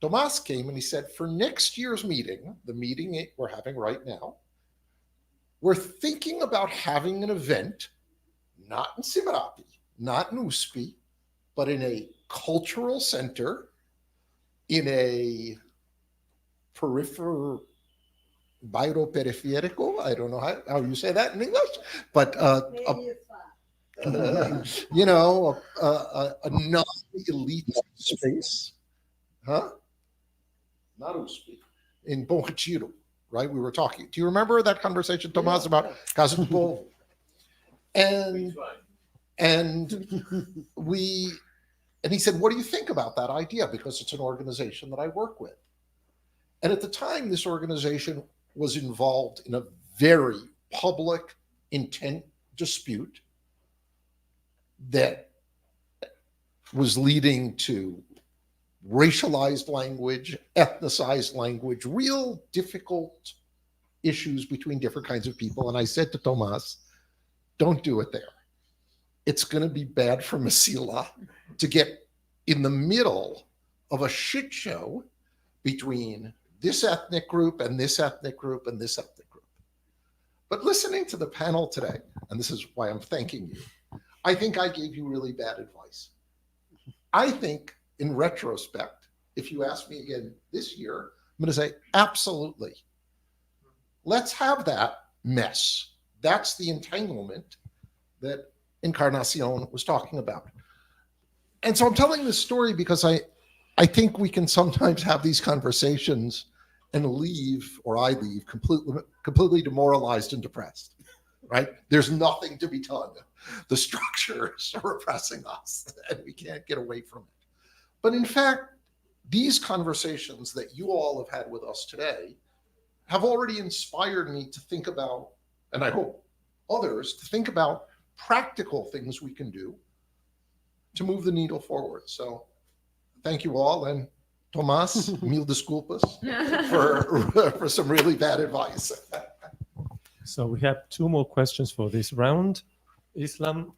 Tomas came and he said, for next year's meeting, the meeting we're having right now, we're thinking about having an event, not in Simarapi, not in USP, but in a cultural center, in a bairro periférico, I don't know how you say that in English, but you know, a non-elite space, huh? Not USP, in Bom Retiro, right? We were talking. Do you remember that conversation, Tomas, about Casa do Povo? And he said, what do you think about that idea? Because it's an organization that I work with. And at the time, this organization was involved in a very public intent dispute that was leading to racialized language, ethnicized language, real difficult issues between different kinds of people. And I said to Tomas, don't do it there. It's going to be bad for MECILA to get in the middle of a shit show between this ethnic group and this ethnic group and this ethnic group. But listening to the panel today, and this is why I'm thanking you, I think I gave you really bad advice. I think in retrospect, if you ask me again this year, I'm going to say, absolutely. Let's have that mess. That's the entanglement that Encarnacion was talking about. And so I'm telling this story because I think we can sometimes have these conversations and leave, or I leave, completely demoralized and depressed, right? There's nothing to be done. The structures are oppressing us and we can't get away from it. But in fact, these conversations that you all have had with us today have already inspired me to think about, and I hope others, to think about practical things we can do to move the needle forward. So thank you all. And Tomas, mil desculpas for some really bad advice. So we have 2 more questions for this round. Islam.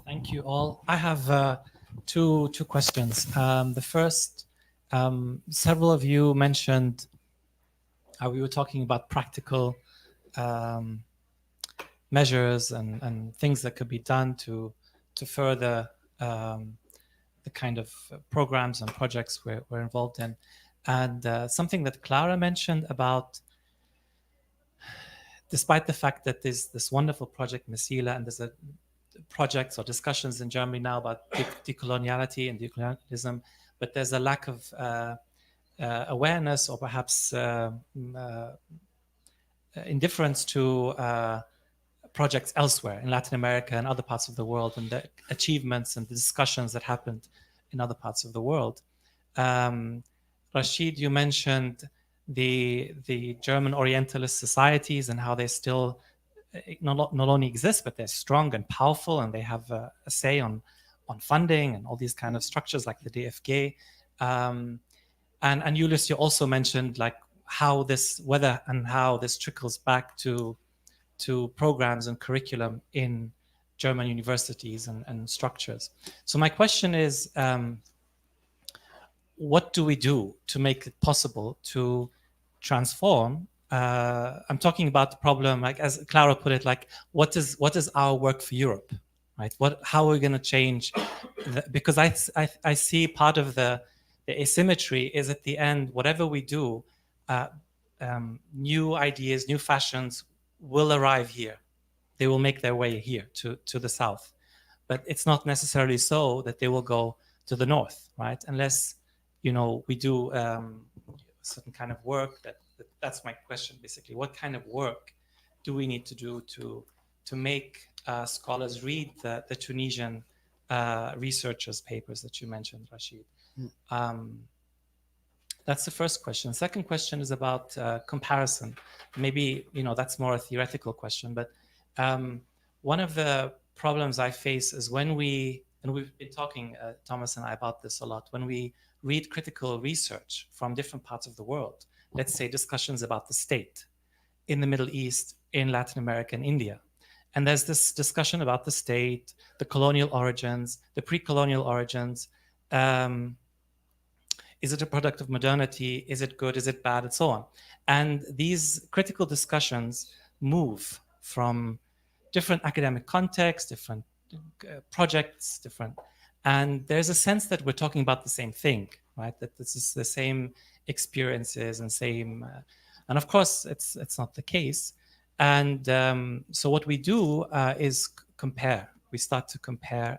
Thank you all. I have two questions. The first, several of you mentioned we were talking about practical measures and things that could be done to further the kind of programs and projects we're involved in. And something that Clara mentioned about, despite the fact that there's this wonderful project, MECILA, and there's a projects or discussions in Germany now about decoloniality and decolonialism, but there's a lack of awareness or perhaps indifference to projects elsewhere in Latin America and other parts of the world, and the achievements and the discussions that happened in other parts of the world. Rashid, you mentioned the German Orientalist societies and how they still not only exist, but they're strong and powerful, and they have a say on funding and all these kind of structures like the DFG. And Julius, you also mentioned like how this trickles back to programs and curriculum in German universities and structures. So my question is, what do we do to make it possible to transform? I'm talking about the problem, like as Clara put it, like what is our work for Europe, right? How are we going to change? Because I see part of the asymmetry is at the end, whatever we do, new ideas, new fashions will arrive here. They will make their way here to the south. But it's not necessarily so that they will go to the north, right? Unless, we do a certain kind of work. That's my question, basically. What kind of work do we need to do to make scholars read the Tunisian researchers' papers that you mentioned, Rashid? That's the first question. Second question is about comparison. Maybe, that's more a theoretical question, but one of the problems I face is when we and we've been talking, Thomas and I, about this a lot, when we read critical research from different parts of the world, let's say discussions about the state in the Middle East, in Latin America, and India. And there's this discussion about the state, the colonial origins, the pre-colonial origins. Is it a product of modernity? Is it good? Is it bad? And so on. And these critical discussions move from different academic contexts, different projects, and there's a sense that we're talking about the same thing, right? That this is the same experiences and same, and of course it's not the case. And so what we do is compare. We start to compare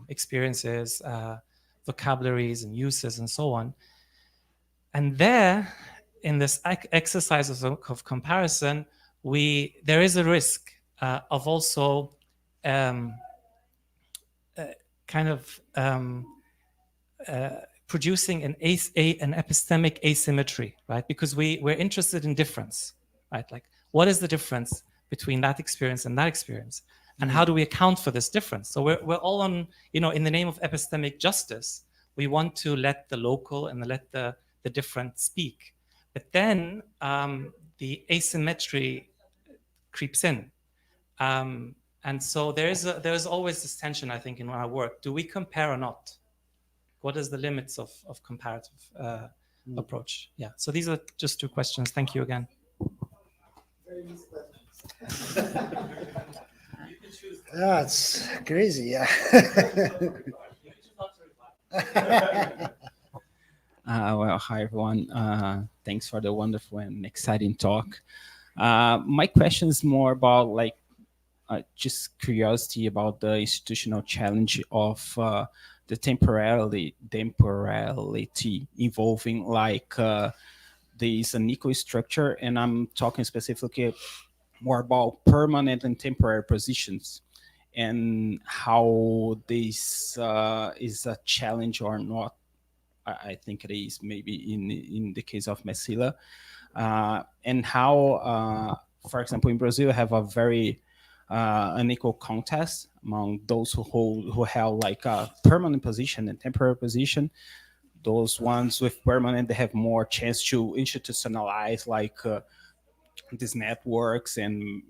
experiences, vocabularies and uses and so on. And there, in this exercise of comparison, there is a risk of also producing an epistemic asymmetry, right? Because we're interested in difference, right? Like, what is the difference between that experience and that experience? And how do we account for this difference? So we're all on, in the name of epistemic justice, we want to let the local and let the different speak. But then the asymmetry creeps in. And so there is always this tension, I think, in our work. Do we compare or not? What is the limits of comparative approach? Yeah, so these are just two questions. Thank you again. Yeah, it's crazy. Yeah. Well, hi everyone. Thanks for the wonderful and exciting talk. My question is more about just curiosity about the institutional challenge of the temporality involving this unequal structure, and I'm talking specifically more about permanent and temporary positions, and how this is a challenge or not. I think it is, maybe in the case of MECILA, and how, for example, in Brazil, we have a very unequal contest among those who have a permanent position and temporary position. Those ones with permanent, they have more chance to institutionalize these networks and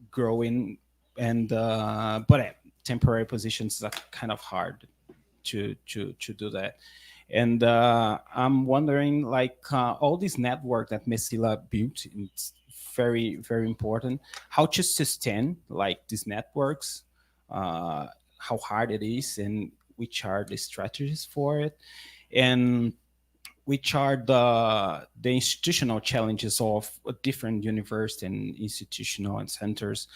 growing, and but temporary positions are kind of hard to do that. And I'm wondering, all this network that MECILA built, it's very, very important. How to sustain these networks, how hard it is, and which are the strategies for it, and which are the institutional challenges of different universities and institutional and centers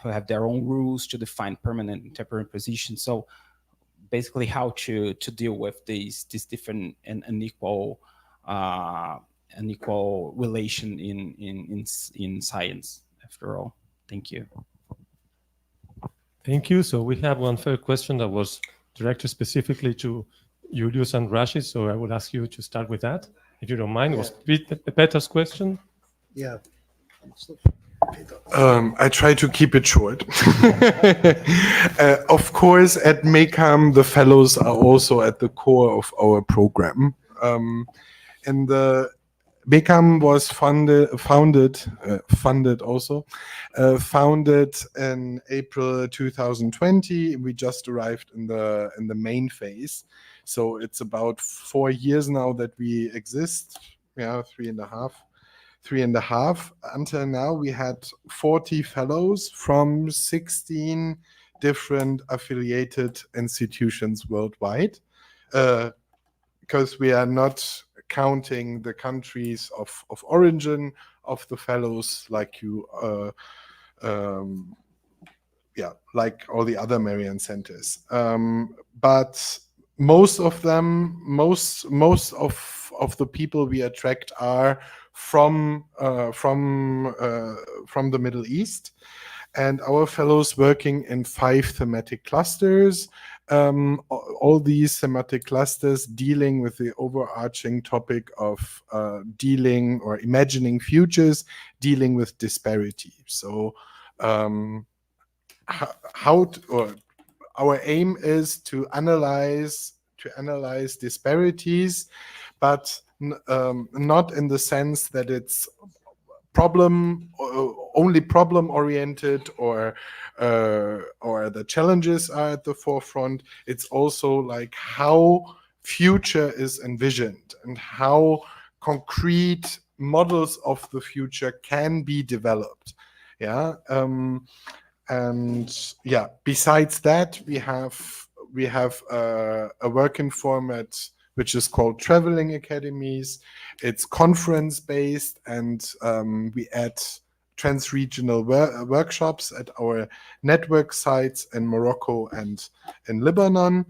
who have their own rules to define permanent and temporary positions. So basically, how to deal with these different and unequal relation in science, after all. Thank you. Thank you. So we have one third question that was directed specifically to Julius and Rashid. So I would ask you to start with that, if you don't mind. It was Peter's question. Yeah. I try to keep it short. Of course, at MECAM, the fellows are also at the core of our program. And the MECAM was founded in April 2020. We just arrived in the main phase. So it's about 4 years now that we exist. Yeah, three and a half. Until now, we had 40 fellows from 16 different affiliated institutions worldwide, because we are not counting the countries of origin of the fellows, like like all the other Merian Centres. But most of them, most of the people we attract are from the Middle East, and our fellows working in 5 thematic clusters. All these thematic clusters dealing with the overarching topic of dealing or imagining futures, dealing with disparity. So our aim is to analyze disparities, but not in the sense that it's only problem oriented, or the challenges are at the forefront. It's also like how future is envisioned and how concrete models of the future can be developed. Yeah. And yeah, besides that, we have a working format which is called Traveling Academies. It's conference-based, and we add trans-regional workshops at our network sites in Morocco and in Lebanon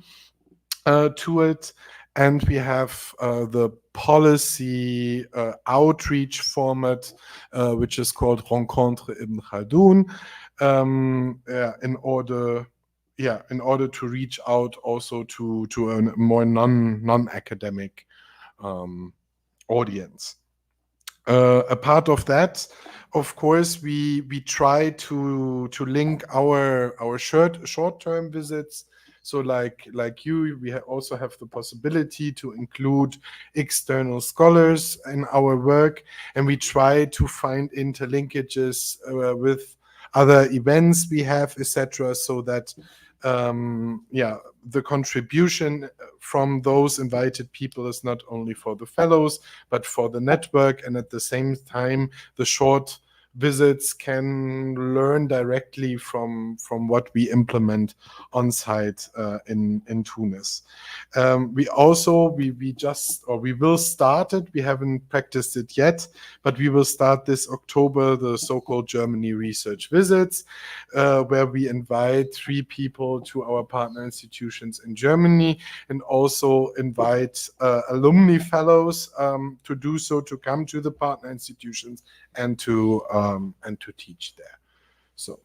to it. And we have the policy outreach format, which is called Rencontre Ibn Khaldun, in order to reach out also to a more non-academic audience. A part of that, of course, we try to link our short-term visits. So like you, we also have the possibility to include external scholars in our work, and we try to find interlinkages with other events we have, etc., so that the contribution from those invited people is not only for the fellows, but for the network, and at the same time, the short visits can learn directly from what we implement on site in Tunis. We will start it. We haven't practiced it yet, but we will start this October the so-called Germany research visits, where we invite 3 people to our partner institutions in Germany, and also invite alumni fellows to do so, to come to the partner institutions and to teach there. So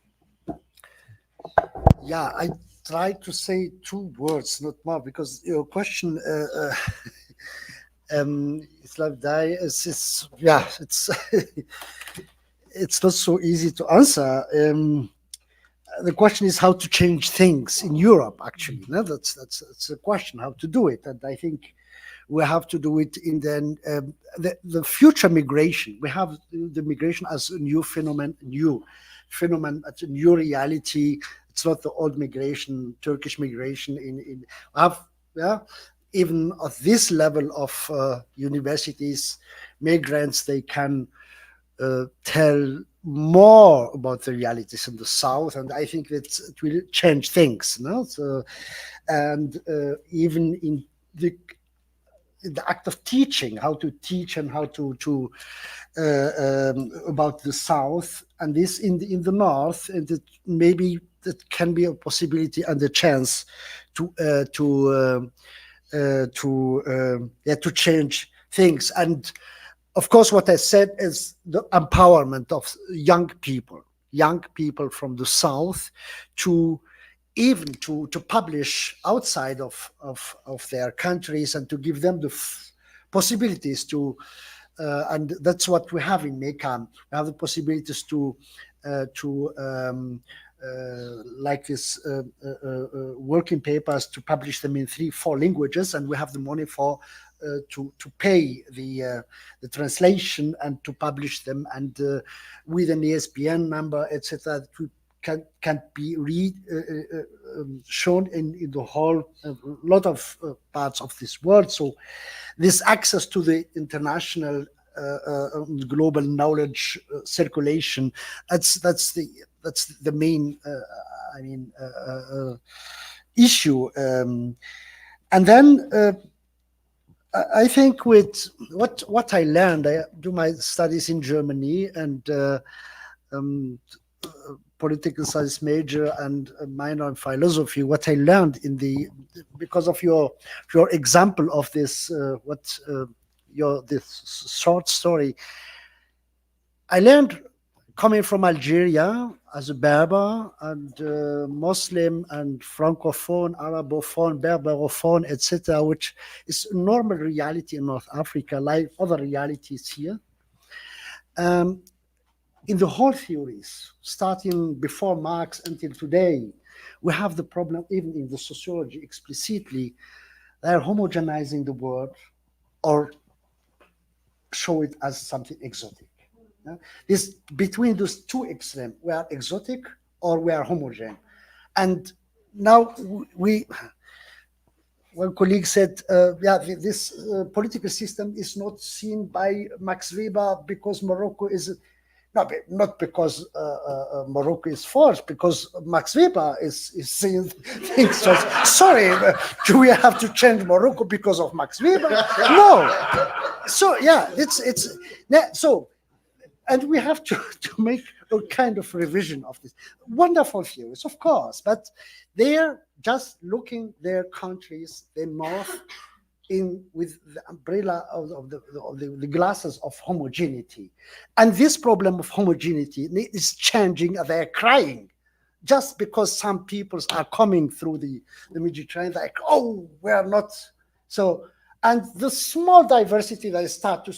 yeah, I try to say 2 words, not more, because your question it's like it's it's not so easy to answer. The question is how to change things in Europe, actually. No? That's a question, how to do it. And I think we have to do it in the future migration. We have the migration as a new phenomenon, it's a new reality. It's not the old migration, Turkish migration. Even at this level of universities, migrants, they can tell more about the realities in the south, and I think that it will change things. No? So, and even in the act of teaching, how to teach and how to about the south, and this in the north, and that maybe that can be a possibility and a chance to change things. And of course, what I said is the empowerment of young people from the south to even to publish outside of their countries, and to give them the possibilities to, and that's what we have in MECAM. We have the possibilities to like this working papers, to publish them in 3-4 languages, and we have the money for to pay the translation and to publish them, and with an ESPN number, etc. Can be shown in the whole lot of parts of this world. So this access to the international global knowledge circulation, that's the main issue. And then I think with what I learned, I do my studies in Germany, and political science major and a minor in philosophy. What I learned because of your example of this, this short story, I learned coming from Algeria as a Berber and Muslim and Francophone, Arabophone, Berberophone, etc., which is a normal reality in North Africa, like other realities here. In the whole theories, starting before Marx until today, We have the problem, even in the sociology explicitly, they're homogenizing the word or show it as something exotic. This between those two extremes, we are exotic or we are homogeneous. And now one colleague said, this political system is not seen by Max Weber because Morocco is, not because Morocco is forced, because Max Weber is seeing things. Sorry, do we have to change Morocco because of Max Weber? No. So yeah, so, and we have to make a kind of revision of this. Wonderful theories, of course, but they're just looking their countries, the north, with the umbrella of the glasses of homogeneity. And this problem of homogeneity is changing. They're crying just because some peoples are coming through the Mediterranean, like, oh, we're not. So, and the small diversity that I start to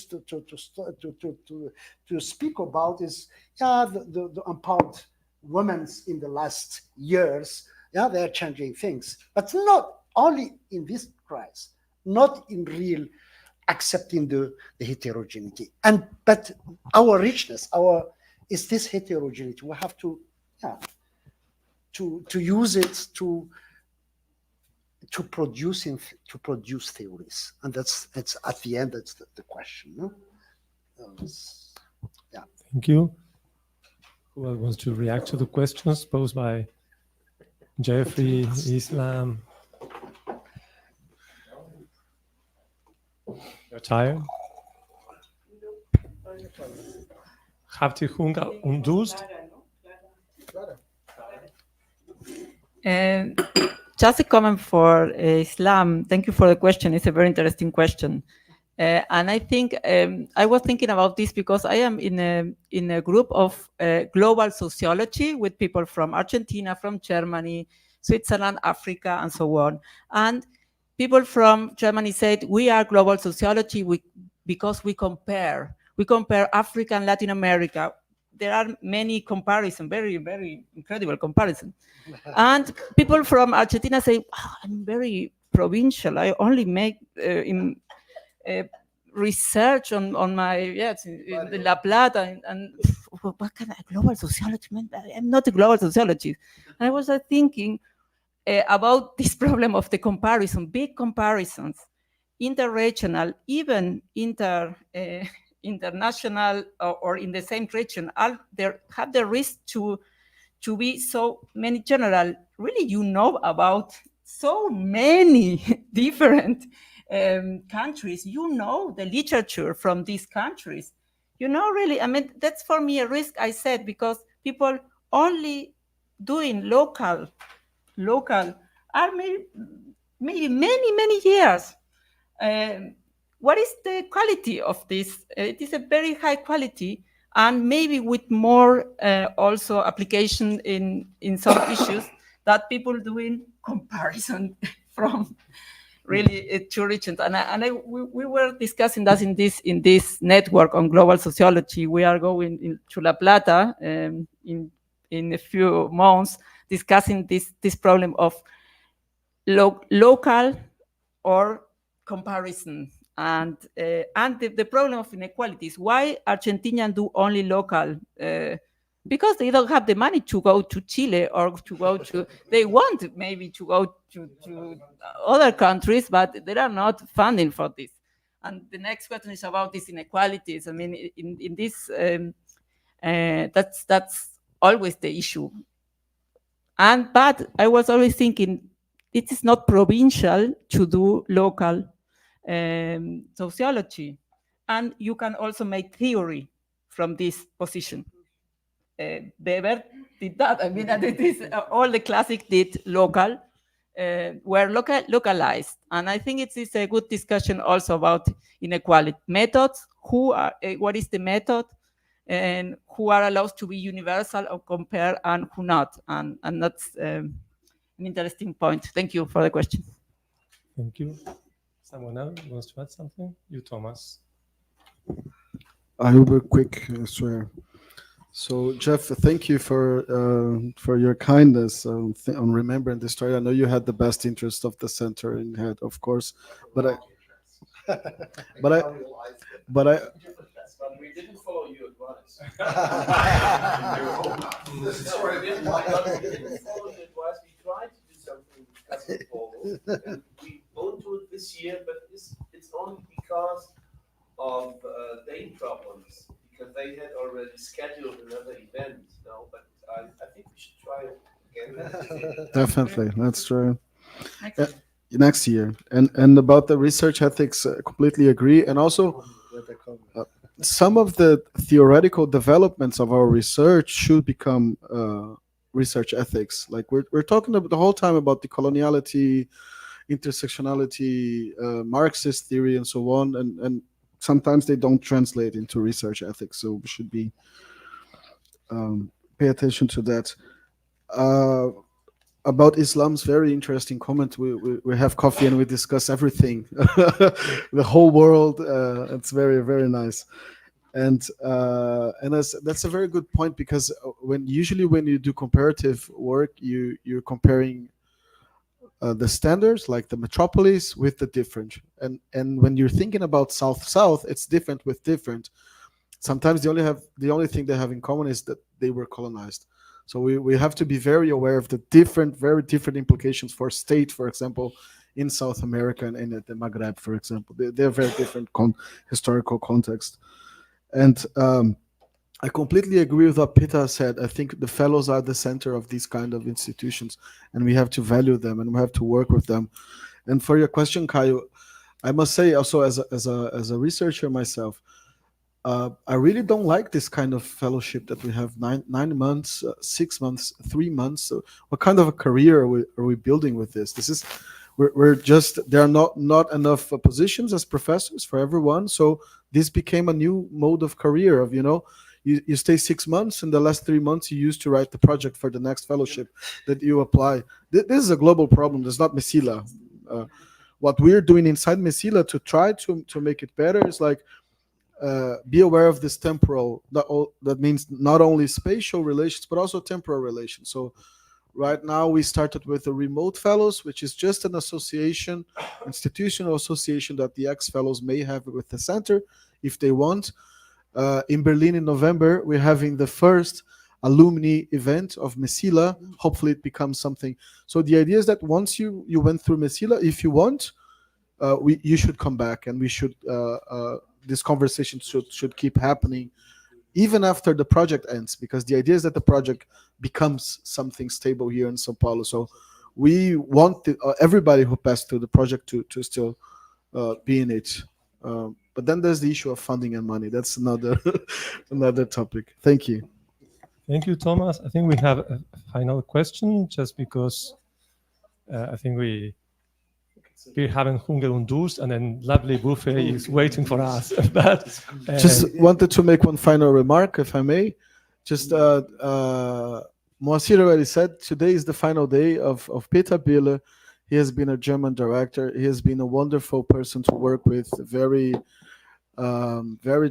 speak about is, the empowered women in the last years, they're changing things, but not only in this crisis, not in real accepting the heterogeneity. But our richness, is this heterogeneity. We have to use it to produce theories, and that's at the end. That's the question. No? Thank you. Who else wants to react to the questions posed by Jeffrey, Islam? You're tired? Habt ihr Hunger und Durst? Just a comment for Islam. Thank you for the question. It's a very interesting question. And I think I was thinking about this because I am in a group of global sociology with people from Argentina, from Germany, Switzerland, Africa, and so on. And people from Germany said, we are global sociology because we compare Africa and Latin America. There are many comparisons, very, very incredible comparisons. And people from Argentina say, I'm very provincial. I only make research on my, in La Plata, and what kind of global sociology? Man, I'm not a global sociologist. And I was thinking about this problem of the comparison, big comparisons, interregional, even international, or in the same region, have the risk to be so many general. Really, about so many different countries. The literature from these countries. Really, I mean, that's for me a risk, I said, because people only doing local are maybe many years. What is the quality of this? It is a very high quality, and maybe with more also application in some issues that people doing comparison from really two regions. And we were discussing that in this network on global sociology. We are going to La Plata in a few months, discussing this problem of local or comparison, and the problem of inequalities. Why Argentinians do only local? Because they don't have the money to go to Chile or to go to. They want maybe to go to other countries, but there are not funding for this. And the next question is about these inequalities. I mean, in this, that's always the issue. But I was always thinking, it is not provincial to do local sociology, and you can also make theory from this position. Weber did that. I mean, it is all the classic did local, were localized, and I think it is a good discussion also about inequality methods. What is the method, and who are allowed to be universal or compare, and who not, and that's an interesting point. Thank you for the question. Thank you. Someone else wants to add something? You, Thomas. I will be quick, I swear. So Jeff, thank you for your kindness on remembering the story. I know you had the best interest of the center in head, of course, but I, but I, but I. But we didn't follow your advice. Sorry, we didn't follow your advice. We tried to do something with custom polls, and we won't do it this year, but it's only because of date problems, because they had already scheduled another event, but I think we should try it again. Definitely, that's true. Next year. And about the research ethics, completely agree. And also, some of the theoretical developments of our research should become research ethics. Like we're talking about the whole time about decoloniality, intersectionality, Marxist theory, and so on. And sometimes they don't translate into research ethics. So we should be pay attention to that. About Islam's very interesting comment. We have coffee and we discuss everything, the whole world. It's very, very nice. And that's a very good point, because usually when you do comparative work, you're comparing the standards, like the metropolis, with the different. And when you're thinking about South-South, it's different with different. Sometimes the only thing they have in common is that they were colonized. So we have to be very aware of the very different implications for state, for example, in South America and in the Maghreb, for example. They're very different historical context. And I completely agree with what Peter said. I think the fellows are the center of these kind of institutions, and we have to value them and we have to work with them. And for your question, Caio, I must say also as a researcher myself, I really don't like this kind of fellowship that we have 9 months, 6 months, 3 months. So what kind of a career are we building with this? There are not enough positions as professors for everyone. So this became a new mode of career of, you stay 6 months, and the last 3 months you use to write the project for the next fellowship that you apply. This is a global problem. There's not MECILA. What we're doing inside MECILA to try to make it better is like, be aware of this temporal, that means not only spatial relations, but also temporal relations. So right now we started with the remote fellows, which is just an association, institutional association that the ex-fellows may have with the center if they want. In Berlin in November, we're having the first alumni event of MECILA. Hopefully it becomes something. So the idea is that once you went through MECILA, if you want, you should come back, and we should this conversation should keep happening even after the project ends, because the idea is that the project becomes something stable here in São Paulo. So we want everybody who passed through the project to still be in it. But then there's the issue of funding and money. That's another another topic. Thank you. Thank you, Thomas. I think we have a final question, just because I think we're having Hunger und Durst, and then lovely buffet is waiting for us. But just wanted to make one final remark, if I may. Just Moacir already said, today is the final day of Peter Bille. He has been a German director. He has been a wonderful person to work with, very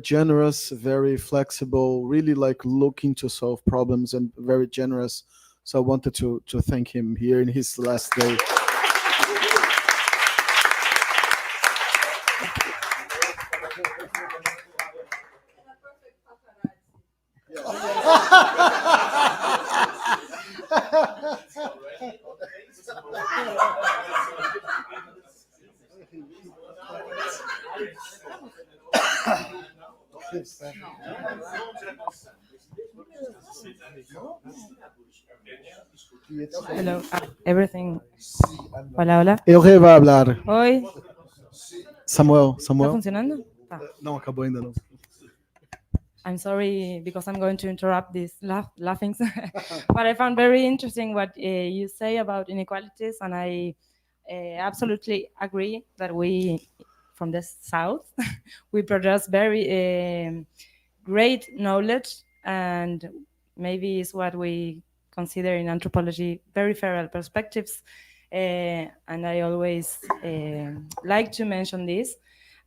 generous, very flexible, really like looking to solve problems, and very generous. So I wanted to thank him here in his last day. Hello, everything. Hola, hola. Eu vai hablar. Oi. Samuel. ¿Está funcionando? Tá. Não, acabou ainda não. I'm sorry because I'm going to interrupt these laughings, but I found very interesting what you say about inequalities, and I absolutely agree that we, from the South, we produce very great knowledge, and maybe is what we consider in anthropology very feral perspectives, and I always like to mention this.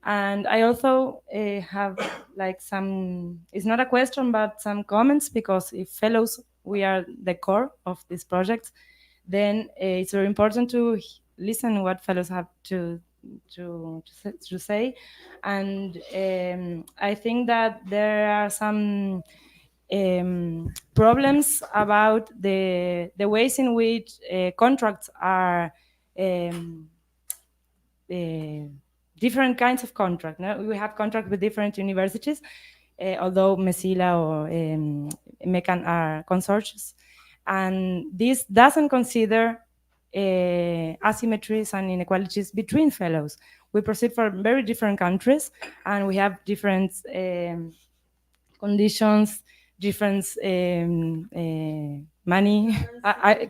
And I also have like some, it's not a question, but some comments, because if fellows, we are the core of this project, then it's very important to listen what fellows have to say. And I think that there are some problems about the ways in which contracts are different kinds of contract. No? We have contracts with different universities, although MECILA or MECAM are consortiums. And this doesn't consider asymmetries and inequalities between fellows. We proceed from very different countries, and we have different conditions, different money,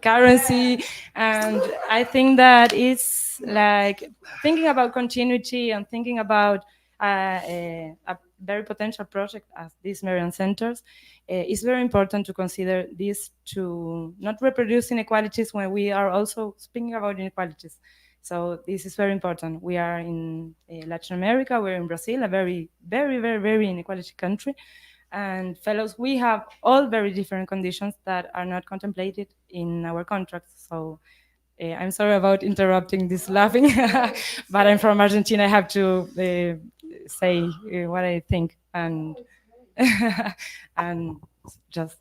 currency, and I think that it's like thinking about continuity and thinking about a very potential project as these Merian Centres. It's very important to consider this, to not reproduce inequalities when we are also speaking about inequalities. So this is very important. We are in Latin America, we're in Brazil, a very, very, very, very inequality country. And fellows, we have all very different conditions that are not contemplated in our contracts. So I'm sorry about interrupting this laughing, but I'm from Argentina. I have to say what I think, and and just